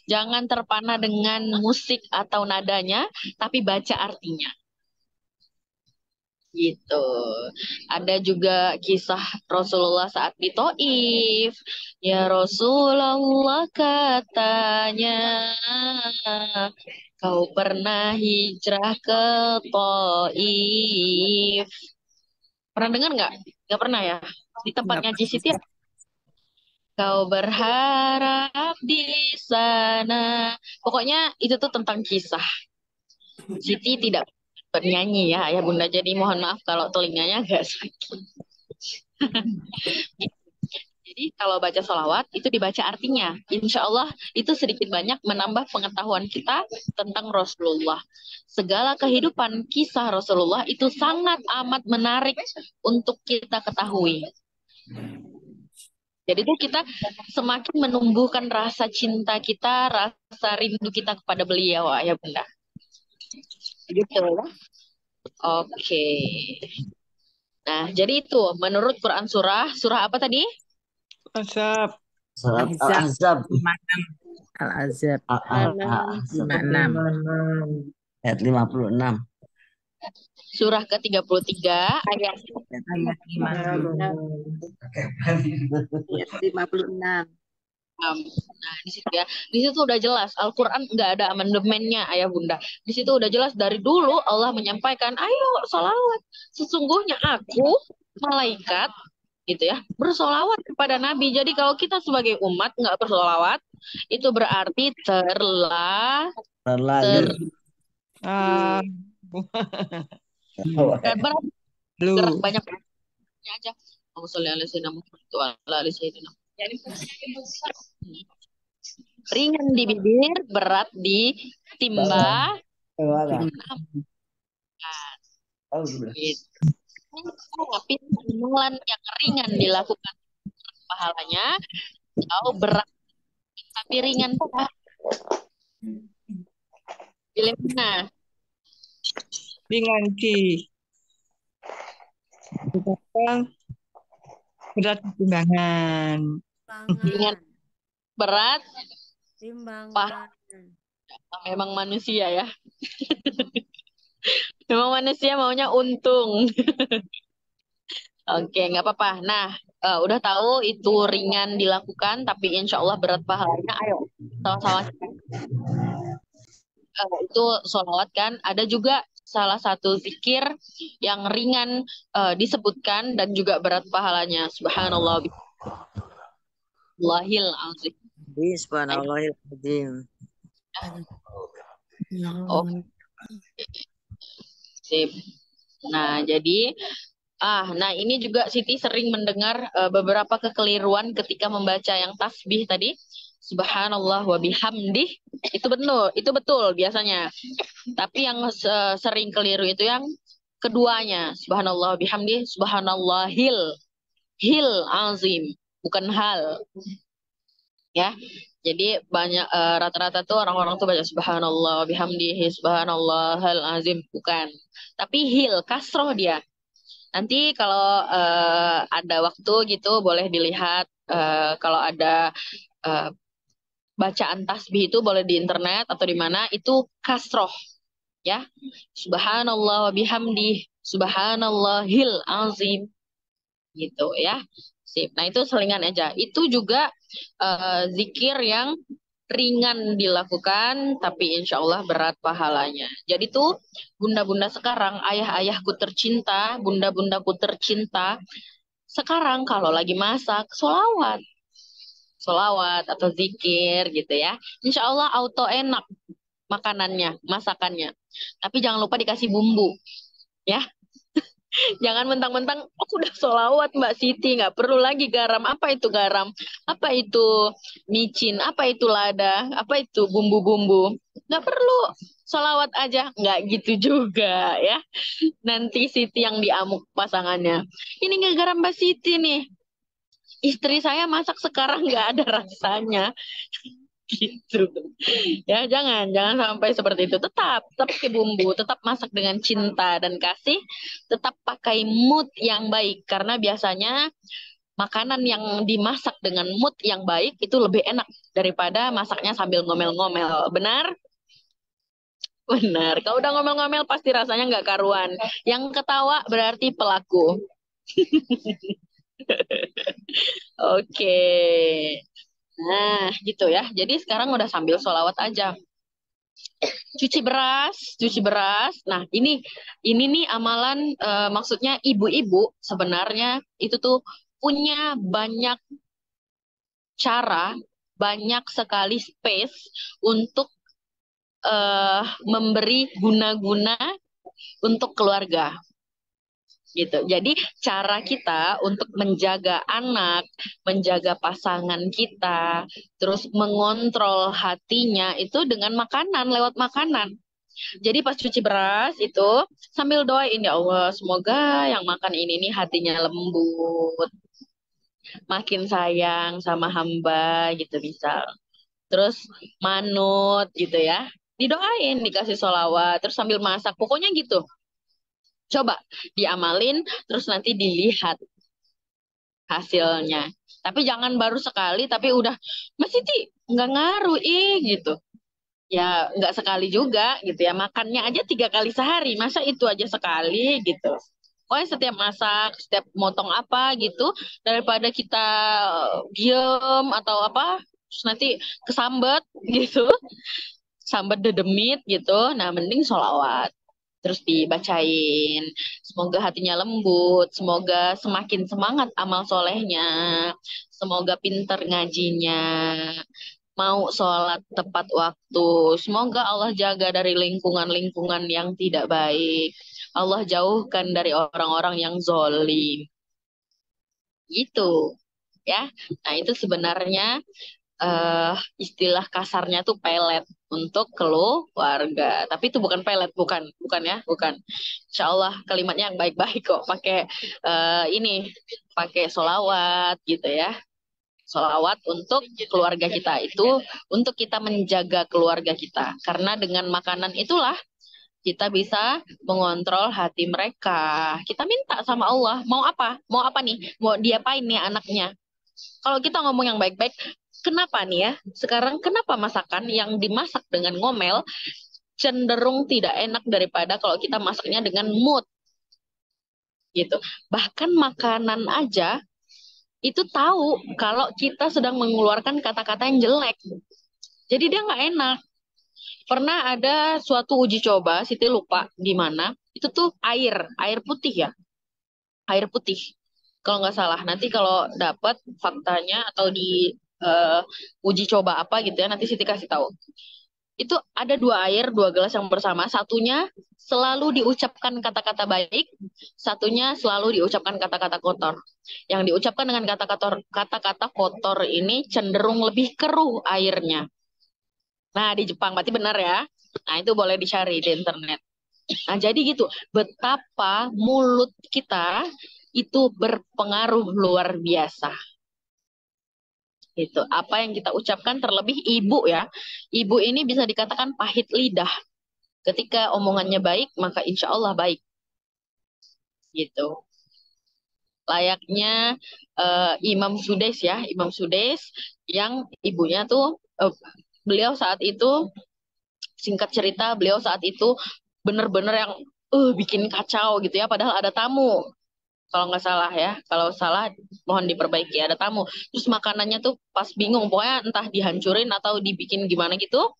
Jangan terpana dengan musik atau nadanya, tapi baca artinya. Gitu. Ada juga kisah Rasulullah saat di Taif. Ya Rasulullah katanya, kau pernah hijrah ke Taif. Pernah dengar nggak? Nggak pernah ya? Di tempatnya Siti ya? Kau berharap di sana. Pokoknya itu tuh tentang kisah. Siti tidak bernyanyi ya, ayah bunda. Jadi mohon maaf kalau telinganya agak sakit. Jadi kalau baca sholawat itu dibaca artinya. Insya Allah itu sedikit banyak menambah pengetahuan kita tentang Rasulullah. Segala kehidupan kisah Rasulullah itu sangat amat menarik untuk kita ketahui. Jadi itu kita semakin menumbuhkan rasa cinta kita, rasa rindu kita kepada beliau, ayah bunda. Gitu ya. Oke. Nah, jadi itu menurut Quran surah apa tadi? Azab. Surat Al-Ahzab Al-Azab. Al-Ahzab 56. ayat 56. Surah ke-33 ayat Ayat 56. 6. Nah, di situ ya. Di situ udah jelas Al-Qur'an nggak ada amandemennya, ayah bunda. Di situ udah jelas dari dulu Allah menyampaikan, "Ayo sholawat. Sesungguhnya aku malaikat gitu ya bersolawat kepada Nabi. Jadi kalau kita sebagai umat nggak bersolawat, itu berarti Terlalu. Ah, berat lu. banyak aja. Allahumma sholli ala sayyidina Muhammad wa ala ali sayyidina. Jadi ringan di bibir, berat di timba. Gitu. Tapi amalan yang ringan dilakukan pahalanya, jauh berat tapi ringan. Pilih mana? Ringan ki. Bukan berat timbangan. Ringan, berat, Timbangan. memang manusia ya. Memang manusia maunya untung. Oke, nggak apa-apa. Nah, udah tahu itu ringan dilakukan, tapi insya Allah berat pahalanya. Ayo, sama-sama. Itu sholawat kan. Ada juga salah satu zikir yang ringan disebutkan dan juga berat pahalanya. Subhanallah. Allahil azim. Bismillahirrahmanirrahim. Oh, sip. Nah, jadi nah ini juga Siti sering mendengar beberapa kekeliruan ketika membaca yang tasbih tadi. Subhanallah wa bihamdih. Itu betul biasanya. Tapi yang sering keliru itu yang keduanya. Subhanallah wa bihamdih, subhanallahil. Hil azim, bukan hal. Ya. Jadi banyak rata-rata tuh orang-orang tuh baca subhanallah wa bihamdihi, subhanallahal azim, bukan. Tapi hil kasroh dia. Nanti kalau ada waktu gitu boleh dilihat kalau ada bacaan tasbih itu boleh di internet atau di mana itu kasroh ya. Subhanallah wa bihamdih, subhanallahil azim gitu ya. Sip. Nah itu selingan aja. Itu juga zikir yang ringan dilakukan tapi insya Allah berat pahalanya. Jadi tuh bunda-bunda sekarang, ayah-ayahku tercinta, bunda-bundaku tercinta, sekarang kalau lagi masak, solawat atau zikir gitu ya. Insya Allah auto enak makanannya, masakannya. Tapi jangan lupa dikasih bumbu ya. Jangan mentang-mentang aku udah solawat Mbak Siti, nggak perlu lagi garam. Apa itu garam? Apa itu micin? Apa itu lada? Apa itu bumbu-bumbu? Nggak perlu. Solawat aja. Nggak gitu juga ya. Nanti Siti yang diamuk pasangannya. Ini nggak garam Mbak Siti nih. Istri saya masak sekarang nggak ada rasanya. Gitu ya, jangan sampai seperti itu. Tetap pakai bumbu, tetap masak dengan cinta dan kasih, tetap pakai mood yang baik karena biasanya makanan yang dimasak dengan mood yang baik itu lebih enak daripada masaknya sambil ngomel-ngomel. Benar kalau udah ngomel-ngomel pasti rasanya nggak karuan. Yang ketawa berarti pelaku. Oke. Nah, gitu ya. Jadi sekarang udah sambil sholawat aja. Cuci beras. Nah, ini nih amalan maksudnya ibu-ibu sebenarnya itu tuh punya banyak cara, banyak sekali space untuk memberi guna-guna untuk keluarga. Gitu. Jadi cara kita untuk menjaga anak, menjaga pasangan kita, terus mengontrol hatinya itu dengan makanan, lewat makanan. Jadi pas cuci beras itu sambil doain ya Allah, semoga yang makan ini nih hatinya lembut, makin sayang sama hamba gitu misal. Terus manut gitu ya, didoain, dikasih sholawat, terus sambil masak, pokoknya gitu. Coba diamalin, terus nanti dilihat hasilnya. Tapi jangan baru sekali, tapi udah, Mas Siti, nggak ngaruh, gitu. Ya, nggak sekali juga, gitu ya. Makannya aja 3 kali sehari, masa itu aja sekali, gitu. Pokoknya setiap masak, setiap motong apa, gitu, daripada kita diem atau apa, terus nanti kesambet, gitu. Sambat dedemit, gitu. Nah, mending sholawat. terus dibacain. Semoga hatinya lembut, semoga semakin semangat amal solehnya, semoga pinter ngajinya, mau sholat tepat waktu. Semoga Allah jaga dari lingkungan-lingkungan yang tidak baik. Allah jauhkan dari orang-orang yang zolim. Gitu, ya. Nah, itu sebenarnya istilah kasarnya tuh pelet untuk keluarga. Tapi itu bukan pelet, bukan ya, bukan. Insya Allah kalimatnya yang baik-baik kok. Pakai ini, pakai solawat gitu ya. Solawat untuk keluarga kita itu untuk kita menjaga keluarga kita. Karena dengan makanan itulah kita bisa mengontrol hati mereka. Kita minta sama Allah, mau apa? Mau apa nih? Mau diapain nih anaknya? Kalau kita ngomong yang baik-baik, kenapa nih ya? Sekarang kenapa masakan yang dimasak dengan ngomel cenderung tidak enak daripada kalau kita masaknya dengan mood? Gitu. Bahkan makanan aja itu tahu kalau kita sedang mengeluarkan kata-kata yang jelek. Jadi dia nggak enak. Pernah ada suatu uji coba, Siti lupa di mana, itu tuh air putih ya, air putih. Kalau nggak salah, nanti kalau dapat faktanya atau di uji coba apa gitu ya, nanti Siti kasih tahu. Itu ada dua gelas yang bersama, satunya selalu diucapkan kata-kata baik, satunya selalu diucapkan kata-kata kotor. Yang diucapkan dengan kata-kata kotor ini cenderung lebih keruh airnya. Nah, di Jepang berarti benar ya. Nah, itu boleh dicari di internet. Nah, jadi gitu, betapa mulut kita itu berpengaruh luar biasa. Itu apa yang kita ucapkan, terlebih ibu ya. Ibu ini bisa dikatakan pahit lidah. Ketika omongannya baik, maka insya Allah baik. Gitu. Layaknya Imam Sudais ya, Imam Sudais yang ibunya tuh beliau saat itu, singkat cerita, beliau saat itu bener-bener yang bikin kacau gitu ya, padahal ada tamu. Kalau nggak salah ya, kalau salah mohon diperbaiki, ada tamu. Terus makanannya tuh pas bingung, pokoknya entah dihancurin atau dibikin gimana gitu.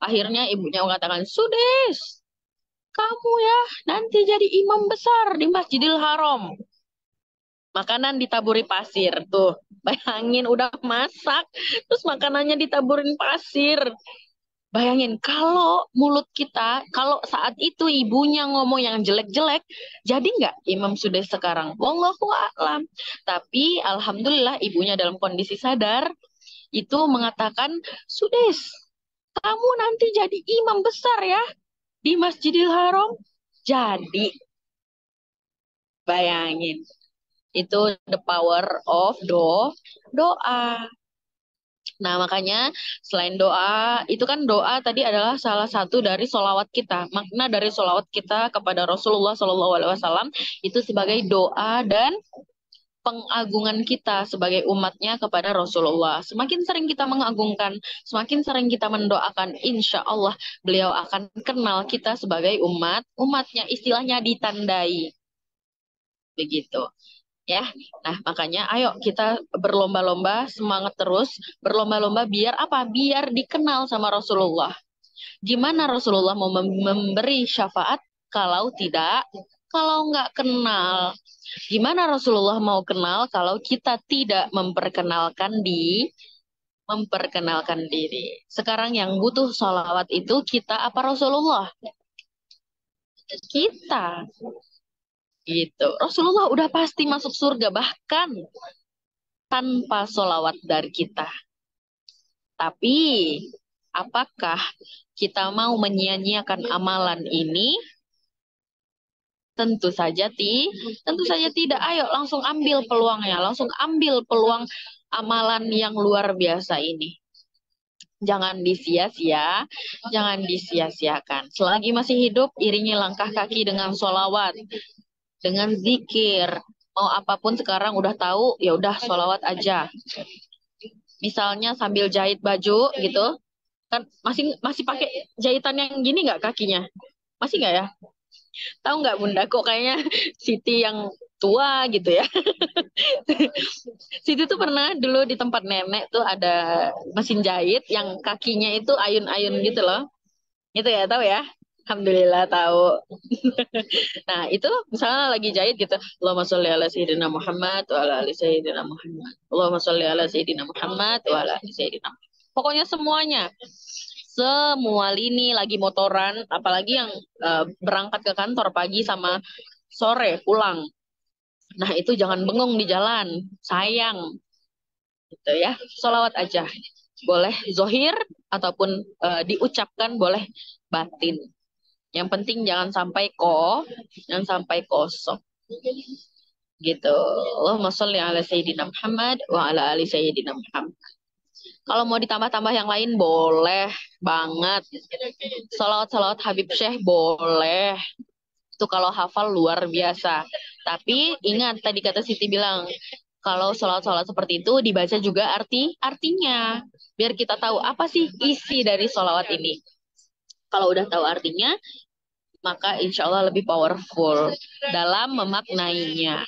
Akhirnya ibunya mengatakan, Sudes, kamu ya nanti jadi imam besar di Masjidil Haram. Makanan ditaburi pasir, tuh bayangin udah masak, terus makanannya ditaburin pasir. Bayangin kalau mulut kita, kalau saat itu ibunya ngomong yang jelek-jelek, jadi nggak Imam Sudes sekarang? Wallahu a'lam. Tapi alhamdulillah ibunya dalam kondisi sadar, itu mengatakan, Sudes, kamu nanti jadi imam besar ya di Masjidil Haram. Jadi, bayangin, itu the power of doa. Nah, makanya selain doa, itu kan doa tadi adalah salah satu dari solawat kita. Makna dari solawat kita kepada Rasulullah SAW itu sebagai doa dan pengagungan kita sebagai umatnya kepada Rasulullah. Semakin sering kita mengagungkan, semakin sering kita mendoakan, insya Allah beliau akan kenal kita sebagai umatnya, istilahnya ditandai. Begitu. Ya, nah makanya ayo kita berlomba-lomba, semangat terus, berlomba-lomba biar apa? Biar dikenal sama Rasulullah. Gimana Rasulullah mau memberi syafaat kalau nggak kenal? Gimana Rasulullah mau kenal kalau kita tidak memperkenalkan diri? Sekarang yang butuh sholawat itu kita apa Rasulullah? Kita. Gitu. Rasulullah udah pasti masuk surga bahkan tanpa sholawat dari kita. Tapi apakah kita mau menyia-nyiakan amalan ini? Tentu saja tidak. Ayo langsung ambil peluangnya, langsung ambil peluang amalan yang luar biasa ini. Jangan disia-siakan. Selagi masih hidup, iringi langkah kaki dengan sholawat, dengan zikir. Mau apapun sekarang udah tahu, ya udah sholawat aja. Misalnya sambil jahit baju gitu, kan masih pakai jahitan yang gini nggak kakinya? Masih nggak ya? Tahu nggak Bunda, kok kayaknya Siti yang tua gitu ya. Siti tuh pernah dulu di tempat nenek tuh ada mesin jahit yang kakinya itu ayun-ayun gitu loh. Itu ya, tahu ya? Alhamdulillah tahu. Nah, itu misalnya lagi jahit gitu. Allahumma sholli ala sayyidina Muhammad wa ala ali sayyidina Muhammad. Allahumma sholli ala sayyidina Muhammad wa ala ali sayyidina Muhammad. Pokoknya semuanya. Semua lini lagi motoran, apalagi yang berangkat ke kantor pagi sama sore pulang. Nah, itu jangan bengong di jalan. Sayang. Gitu ya. Sholawat aja. Boleh zohir ataupun diucapkan, boleh batin. Yang penting jangan sampai jangan sampai kosong. Gitu. Allahumma sholli ala sayyidina Muhammad wa ala ali sayyidina Muhammad. Kalau mau ditambah-tambah yang lain boleh banget. Salawat-salawat Habib Syekh boleh. Itu kalau hafal luar biasa. Tapi ingat tadi kata Siti bilang, kalau salawat-salawat seperti itu dibaca juga artinya. Biar kita tahu apa sih isi dari salawat ini. Kalau udah tahu artinya, maka insya Allah lebih powerful dalam memaknainya.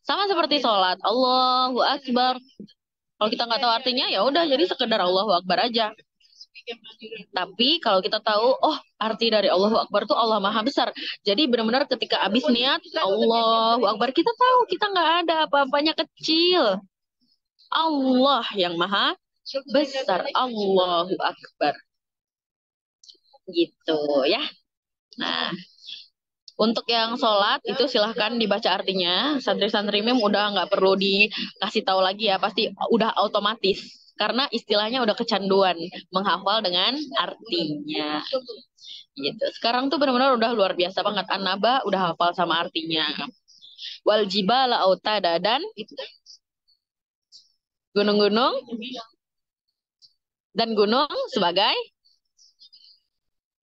Sama seperti sholat, Allahu Akbar. Kalau kita nggak tahu artinya, ya udah jadi sekedar Allahu Akbar aja. Tapi kalau kita tahu, oh arti dari Allahu Akbar itu Allah Maha Besar. Jadi benar-benar ketika habis niat Allahu Akbar, kita tahu kita nggak ada apa-apanya kecil. Allah yang Maha Besar. Allahu Akbar. Gitu ya. Nah, untuk yang sholat itu silahkan dibaca artinya. Santri-santri mem udah nggak perlu dikasih tahu lagi ya, pasti udah otomatis. Karena istilahnya udah kecanduan menghafal dengan artinya. Gitu. Sekarang tuh benar-benar udah luar biasa banget. An-Naba udah hafal sama artinya. Wal jibala autada, dan gunung-gunung dan gunung sebagai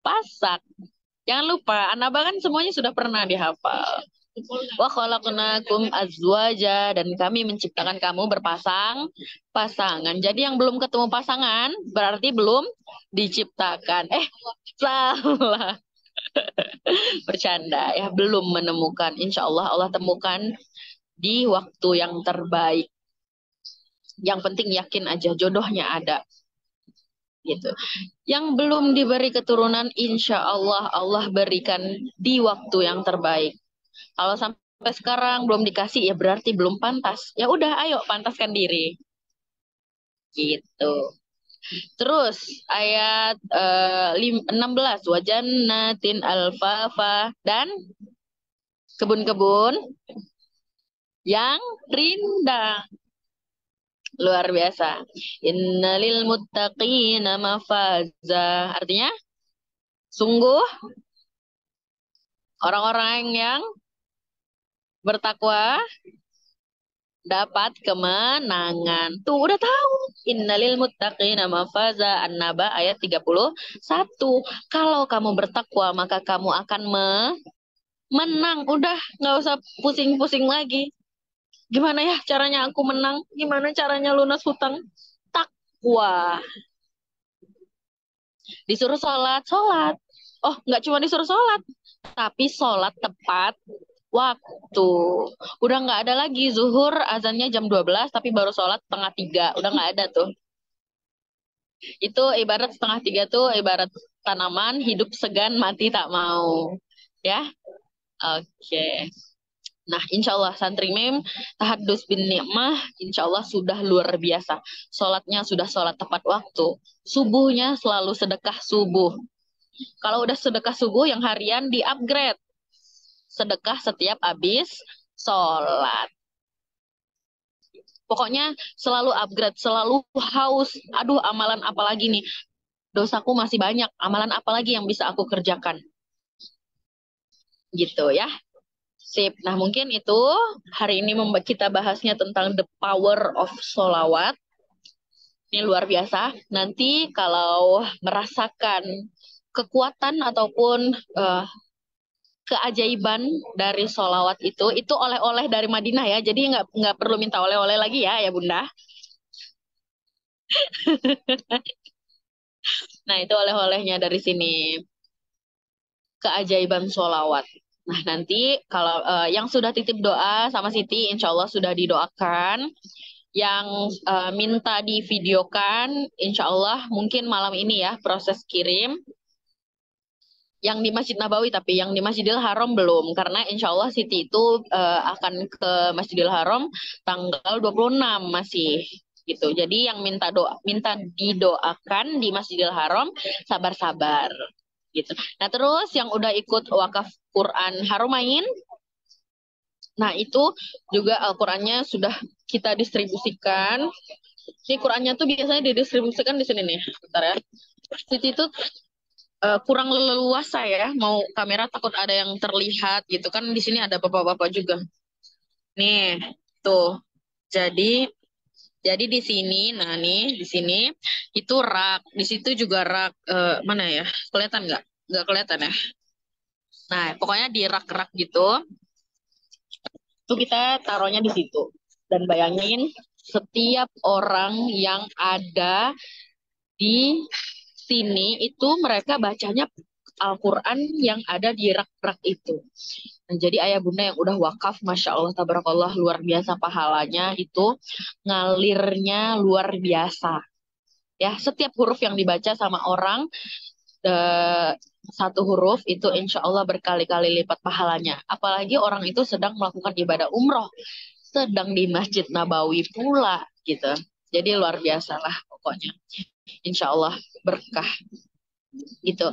pasak. Jangan lupa, An-Naba kan semuanya sudah pernah dihafal. Wa khalaqnakum azwaja, dan kami menciptakan kamu pasangan. Jadi yang belum ketemu pasangan berarti belum diciptakan. Salah. Bercanda ya, belum menemukan. Insya Allah Allah temukan di waktu yang terbaik. Yang penting yakin aja jodohnya ada. Gitu. Yang belum diberi keturunan, insya Allah Allah berikan di waktu yang terbaik. Kalau sampai sekarang belum dikasih, ya berarti belum pantas. Ya udah, ayo pantaskan diri. Gitu. Terus ayat 16, wajannatin alfafa, dan kebun-kebun yang rindang. Luar biasa. Innalil muttaqina mafaza. Artinya, sungguh orang-orang yang bertakwa dapat kemenangan. Tuh udah tahu. Innalil muttaqina mafaza. An-Naba ayat 31. Kalau kamu bertakwa, maka kamu akan menang. Udah, nggak usah pusing-pusing lagi. Gimana ya caranya aku menang? Gimana caranya lunas hutang? Takwa. Disuruh sholat. Oh, nggak cuma disuruh sholat, tapi sholat tepat waktu. Udah nggak ada lagi zuhur azannya jam 12, tapi baru sholat setengah 3. Udah nggak ada tuh. Itu ibarat setengah 3 tuh ibarat tanaman hidup segan mati tak mau. Ya, oke. Nah, insya Allah santri mem tahadus bin nikmah, insya Allah sudah luar biasa. Sholatnya sudah sholat tepat waktu. Subuhnya selalu sedekah subuh. Kalau udah sedekah subuh yang harian di-upgrade. Sedekah setiap habis sholat. Pokoknya selalu upgrade, selalu haus. Aduh, amalan apa lagi nih? Dosaku masih banyak. Amalan apa lagi yang bisa aku kerjakan? Gitu ya. Sip. Nah, mungkin itu hari ini kita bahasnya tentang the power of sholawat. Ini luar biasa. Nanti kalau merasakan kekuatan ataupun keajaiban dari sholawat itu oleh-oleh dari Madinah ya. Jadi nggak perlu minta oleh-oleh lagi ya Bunda. Nah, itu oleh-olehnya dari sini. Keajaiban sholawat. Nah, nanti kalau yang sudah titip doa sama Siti, insya Allah sudah didoakan. Yang minta divideokan, insya Allah mungkin malam ini ya proses kirim. yang di Masjid Nabawi, tapi yang di Masjidil Haram belum, karena insya Allah Siti itu akan ke Masjidil Haram tanggal 26 masih gitu. Jadi yang minta didoakan di Masjidil Haram sabar-sabar gitu. Nah, terus yang udah ikut wakaf Quran Harumain, nah itu juga Al-Qur'annya sudah kita distribusikan. Ini Qurannya tuh biasanya didistribusikan di sini nih. Bentar ya. Siti itu kurang leluasa ya, mau kamera takut ada yang terlihat gitu kan. Di sini ada bapak-bapak juga. Nih, tuh. Jadi di sini, nah nih di sini itu rak, di situ juga rak. Mana ya? Kelihatan nggak? Nggak kelihatan ya. Nah, pokoknya di rak-rak gitu. Itu kita taruhnya di situ. Dan bayangin setiap orang yang ada di sini itu mereka bacanya Al-Quran yang ada di rak-rak itu. Nah, jadi ayah bunda yang udah wakaf, Masya Allah, tabarakallah, luar biasa pahalanya itu, ngalirnya luar biasa. Ya, setiap huruf yang dibaca sama orang, satu huruf itu insya Allah berkali-kali lipat pahalanya. Apalagi orang itu sedang melakukan ibadah umroh, sedang di Masjid Nabawi pula gitu. Jadi luar biasa lah pokoknya. Insya Allah berkah gitu.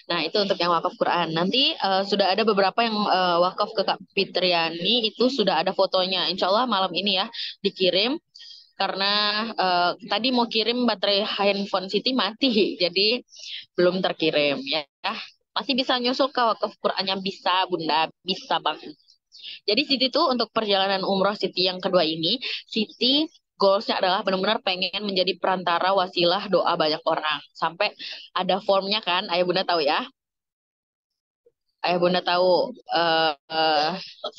Nah, itu untuk yang wakaf Quran. Nanti sudah ada beberapa yang wakaf ke Kak Fitriani, itu sudah ada fotonya. Insya Allah malam ini ya dikirim, karena tadi mau kirim baterai handphone Siti mati, jadi belum terkirim ya. Masih bisa nyusul ke wakaf Qurannya, bisa Bunda, bisa banget. Jadi Siti tuh untuk perjalanan umroh Siti yang kedua ini, Siti goalsnya adalah benar-benar pengen menjadi perantara wasilah doa banyak orang. Sampai ada formnya kan, ayah bunda tahu ya? Ayah bunda tahu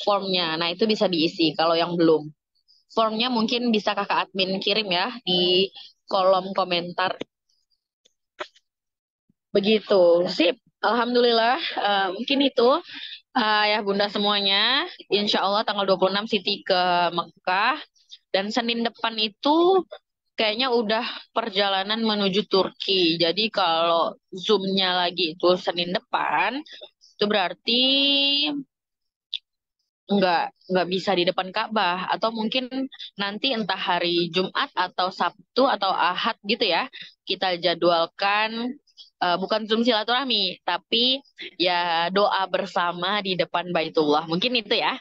formnya. Nah, itu bisa diisi kalau yang belum. Formnya mungkin bisa kakak admin kirim ya di kolom komentar. Begitu. Sip. Alhamdulillah. Mungkin itu ayah bunda semuanya. Insya Allah tanggal 26 Siti ke Mekah. Dan Senin depan itu kayaknya udah perjalanan menuju Turki. Jadi kalau Zoom-nya lagi itu Senin depan, itu berarti nggak bisa di depan Ka'bah. Atau mungkin nanti entah hari Jumat atau Sabtu atau Ahad gitu ya, kita jadwalkan bukan Zoom silaturahmi, tapi ya doa bersama di depan Baitullah. Mungkin itu ya,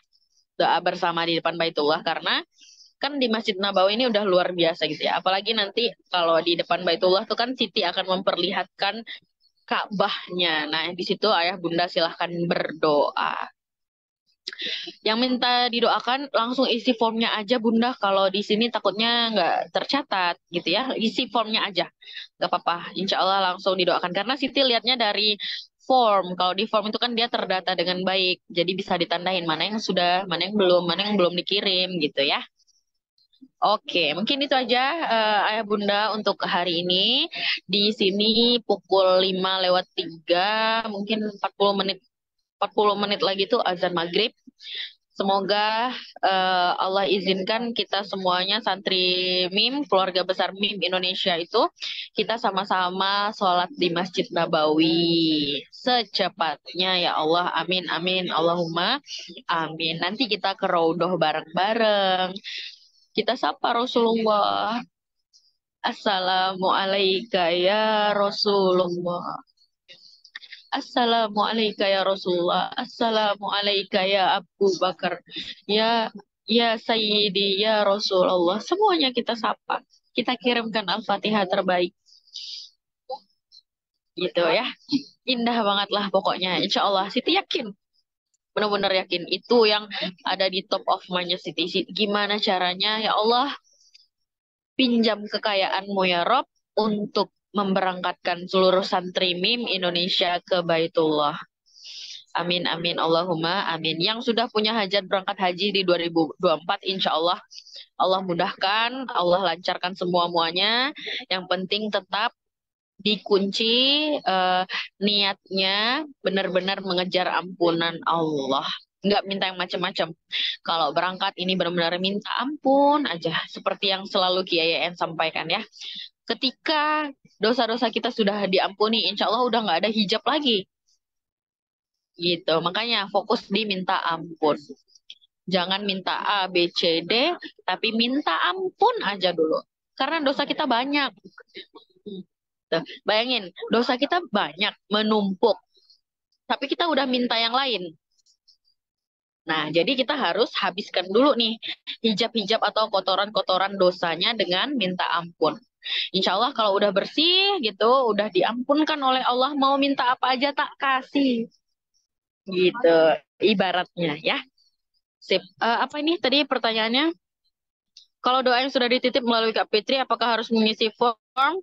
doa bersama di depan Baitullah, karena kan di Masjid Nabawi ini udah luar biasa gitu ya. Apalagi nanti kalau di depan Baitullah tuh kan Siti akan memperlihatkan Ka'bahnya. Nah, di situ ayah bunda silahkan berdoa. Yang minta didoakan langsung isi formnya aja bunda. Kalau di sini takutnya nggak tercatat gitu ya. Isi formnya aja, nggak apa-apa. Insya Allah langsung didoakan. Karena Siti lihatnya dari form. Kalau di form itu kan dia terdata dengan baik. Jadi bisa ditandain mana yang sudah, mana yang belum dikirim gitu ya. Oke, mungkin itu aja ayah bunda untuk hari ini. Di sini pukul 5:03, mungkin 40 menit lagi tuh azan maghrib. Semoga Allah izinkan kita semuanya santri MIM, keluarga besar MIM Indonesia itu, kita sama-sama sholat di Masjid Nabawi secepatnya ya Allah. Amin, amin, Allahumma amin. Nanti kita ke Raudhah bareng-bareng. Kita sapa Rasulullah. Assalamualaikum ya Rasulullah. Assalamualaikum ya Rasulullah. Assalamualaikum ya Abu Bakar. Ya Sayyidi ya Rasulullah. Semuanya kita sapa. Kita kirimkan Al-Fatihah terbaik. Gitu ya. Indah banget lah pokoknya. Insya Allah. Siti yakin. Benar-benar yakin itu yang ada di top of mind-nya Siti. Gimana caranya ya Allah, pinjam kekayaanmu ya Rob untuk memberangkatkan seluruh santri MIM Indonesia ke Baitullah. Amin, amin, Allahumma amin. Yang sudah punya hajat berangkat haji di 2024, insya Allah Allah mudahkan, Allah lancarkan semua-muanya. Yang penting tetap dikunci niatnya benar-benar mengejar ampunan Allah. Nggak minta yang macam-macam. Kalau berangkat ini benar-benar minta ampun aja. Seperti yang selalu Kiai En sampaikan ya. Ketika dosa-dosa kita sudah diampuni, insya Allah udah nggak ada hijab lagi. Gitu. Makanya fokus di minta ampun. Jangan minta A, B, C, D, tapi minta ampun aja dulu. Karena dosa kita banyak. Tuh, bayangin, dosa kita banyak, menumpuk. Tapi kita udah minta yang lain. Nah, jadi kita harus habiskan dulu nih hijab-hijab atau kotoran-kotoran dosanya dengan minta ampun. Insya Allah kalau udah bersih gitu, udah diampunkan oleh Allah, mau minta apa aja tak kasih. Gitu, ibaratnya ya. Sip. Apa ini tadi pertanyaannya? Kalau doa yang sudah dititip melalui Kak Fitri, apakah harus mengisi form?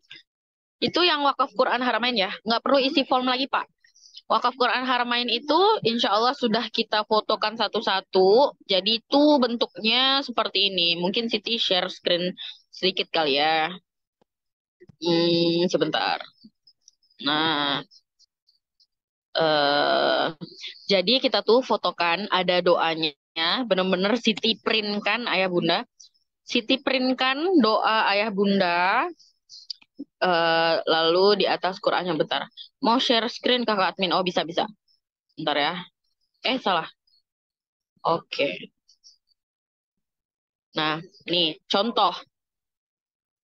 Itu yang wakaf Quran Haramain ya, nggak perlu isi form lagi Pak. Wakaf Quran Haramain itu insya Allah sudah kita fotokan satu-satu, jadi itu bentuknya seperti ini. Mungkin Siti share screen sedikit kali ya. Sebentar. Nah, jadi kita tuh fotokan ada doanya, bener-bener Siti print kan ayah bunda. Siti print kan doa ayah bunda, lalu di atas Qurannya. Bentar. Mau share screen kakak admin? Oh bisa. Bentar ya. Salah. Oke. Nah, nih contoh.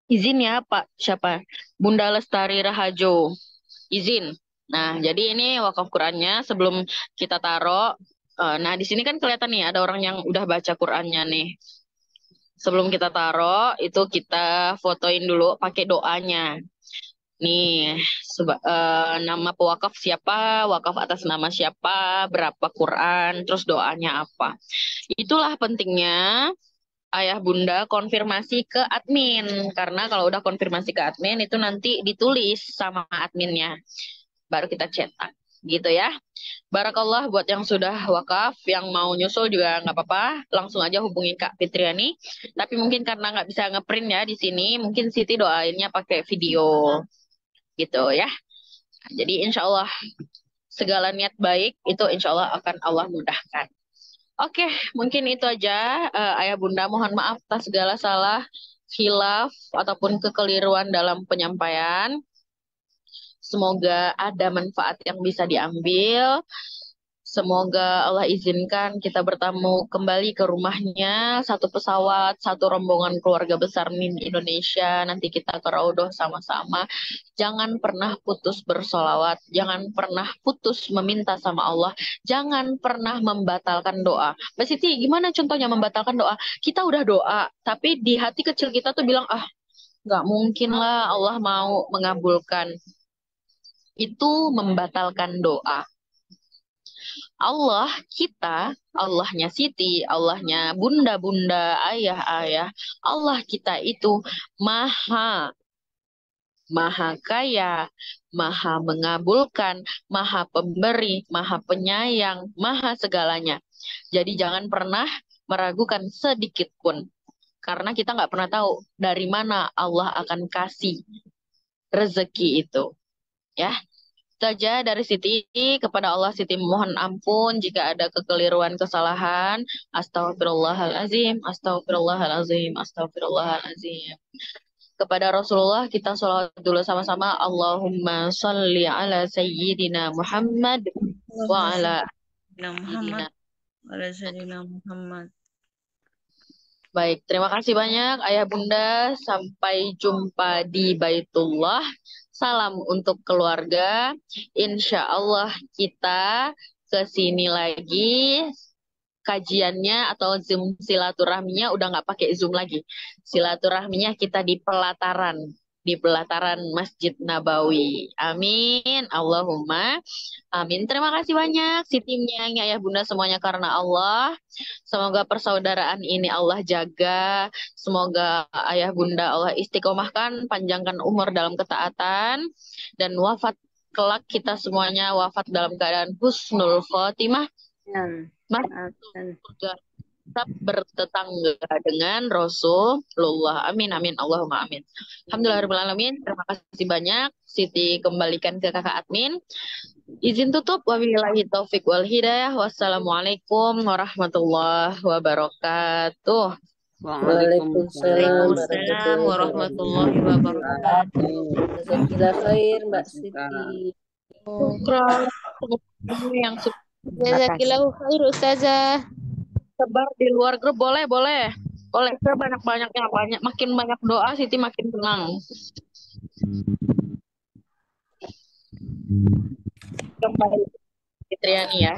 Izin ya Pak. Siapa? Bunda Lestari Rahajo. Izin. Nah, jadi ini wakaf Qurannya sebelum kita taruh. Nah, di sini kan kelihatan nih ada orang yang udah baca Qurannya nih. Sebelum kita taruh, itu kita fotoin dulu pakai doanya. Nih, nama pewakaf siapa, wakaf atas nama siapa, berapa Quran, terus doanya apa. Itulah pentingnya ayah bunda konfirmasi ke admin. Karena kalau udah konfirmasi ke admin, itu nanti ditulis sama adminnya. Baru kita cetak. Gitu ya. Barakallah buat yang sudah wakaf, yang mau nyusul juga nggak apa-apa, langsung aja hubungi Kak Fitriani. Tapi mungkin karena nggak bisa ngeprint ya di sini, mungkin Siti doainnya pakai video, gitu ya. Nah, jadi insya Allah segala niat baik itu insya Allah akan Allah mudahkan. Oke, mungkin itu aja. Ayah bunda mohon maaf atas segala salah, khilaf ataupun kekeliruan dalam penyampaian. Semoga ada manfaat yang bisa diambil. Semoga Allah izinkan kita bertemu kembali ke rumahnya, satu pesawat, satu rombongan keluarga besar MIM Indonesia. Nanti kita ke Raudhoh sama-sama. Jangan pernah putus bersolawat, jangan pernah putus meminta sama Allah, jangan pernah membatalkan doa. Mbak Siti, gimana contohnya membatalkan doa? Kita udah doa, tapi di hati kecil kita tuh bilang, nggak mungkin lah Allah mau mengabulkan. Itu membatalkan doa. Allah kita, Allahnya Siti, Allahnya bunda-bunda, ayah-ayah, Allah kita itu maha kaya, maha mengabulkan, maha pemberi, maha penyayang, maha segalanya. Jadi jangan pernah meragukan sedikit pun. Karena kita nggak pernah tahu dari mana Allah akan kasih rezeki itu. Ya, saja dari Siti. Kepada Allah Siti mohon ampun jika ada kekeliruan, kesalahan. Astagfirullahalazim, astagfirullahalazim, astagfirullahalazim. Kepada Rasulullah kita sholawat dulu sama-sama. Allahumma sholli ala sayyidina Muhammad wa ala Sayyidina Muhammad. Baik, terima kasih banyak Ayah Bunda. Sampai jumpa di Baitullah. Salam untuk keluarga. Insya Allah kita ke sini lagi. Kajiannya atau Zoom silaturahminya udah nggak pakai Zoom lagi. Silaturahminya kita di pelataran Masjid Nabawi. Amin. Allahumma amin. Terima kasih banyak si timnya, ayah bunda semuanya karena Allah. Semoga persaudaraan ini Allah jaga. Semoga ayah bunda Allah istiqomahkan, panjangkan umur dalam ketaatan, dan wafat kelak kita semuanya wafat dalam keadaan husnul khotimah. Tetap bertetangga dengan Rasulullah. Amin amin Allahumma amin. Alhamdulillahirrahmanirrahim. Terima kasih banyak. Siti kembalikan ke kakak admin. Izin tutup. Wabillahi taufik wal hidayah. Wassalamualaikum warahmatullahi wabarakatuh. Waalaikumsalam warahmatullahi wabarakatuh. Jazakallah khair Mbak Siti. Syukran. Yang Jazakillahu khair Ustazah. Sebar di luar grup boleh, boleh. Boleh, sebanyak-banyaknya, makin banyak doa Siti makin tenang. Kembali Fitriani ya.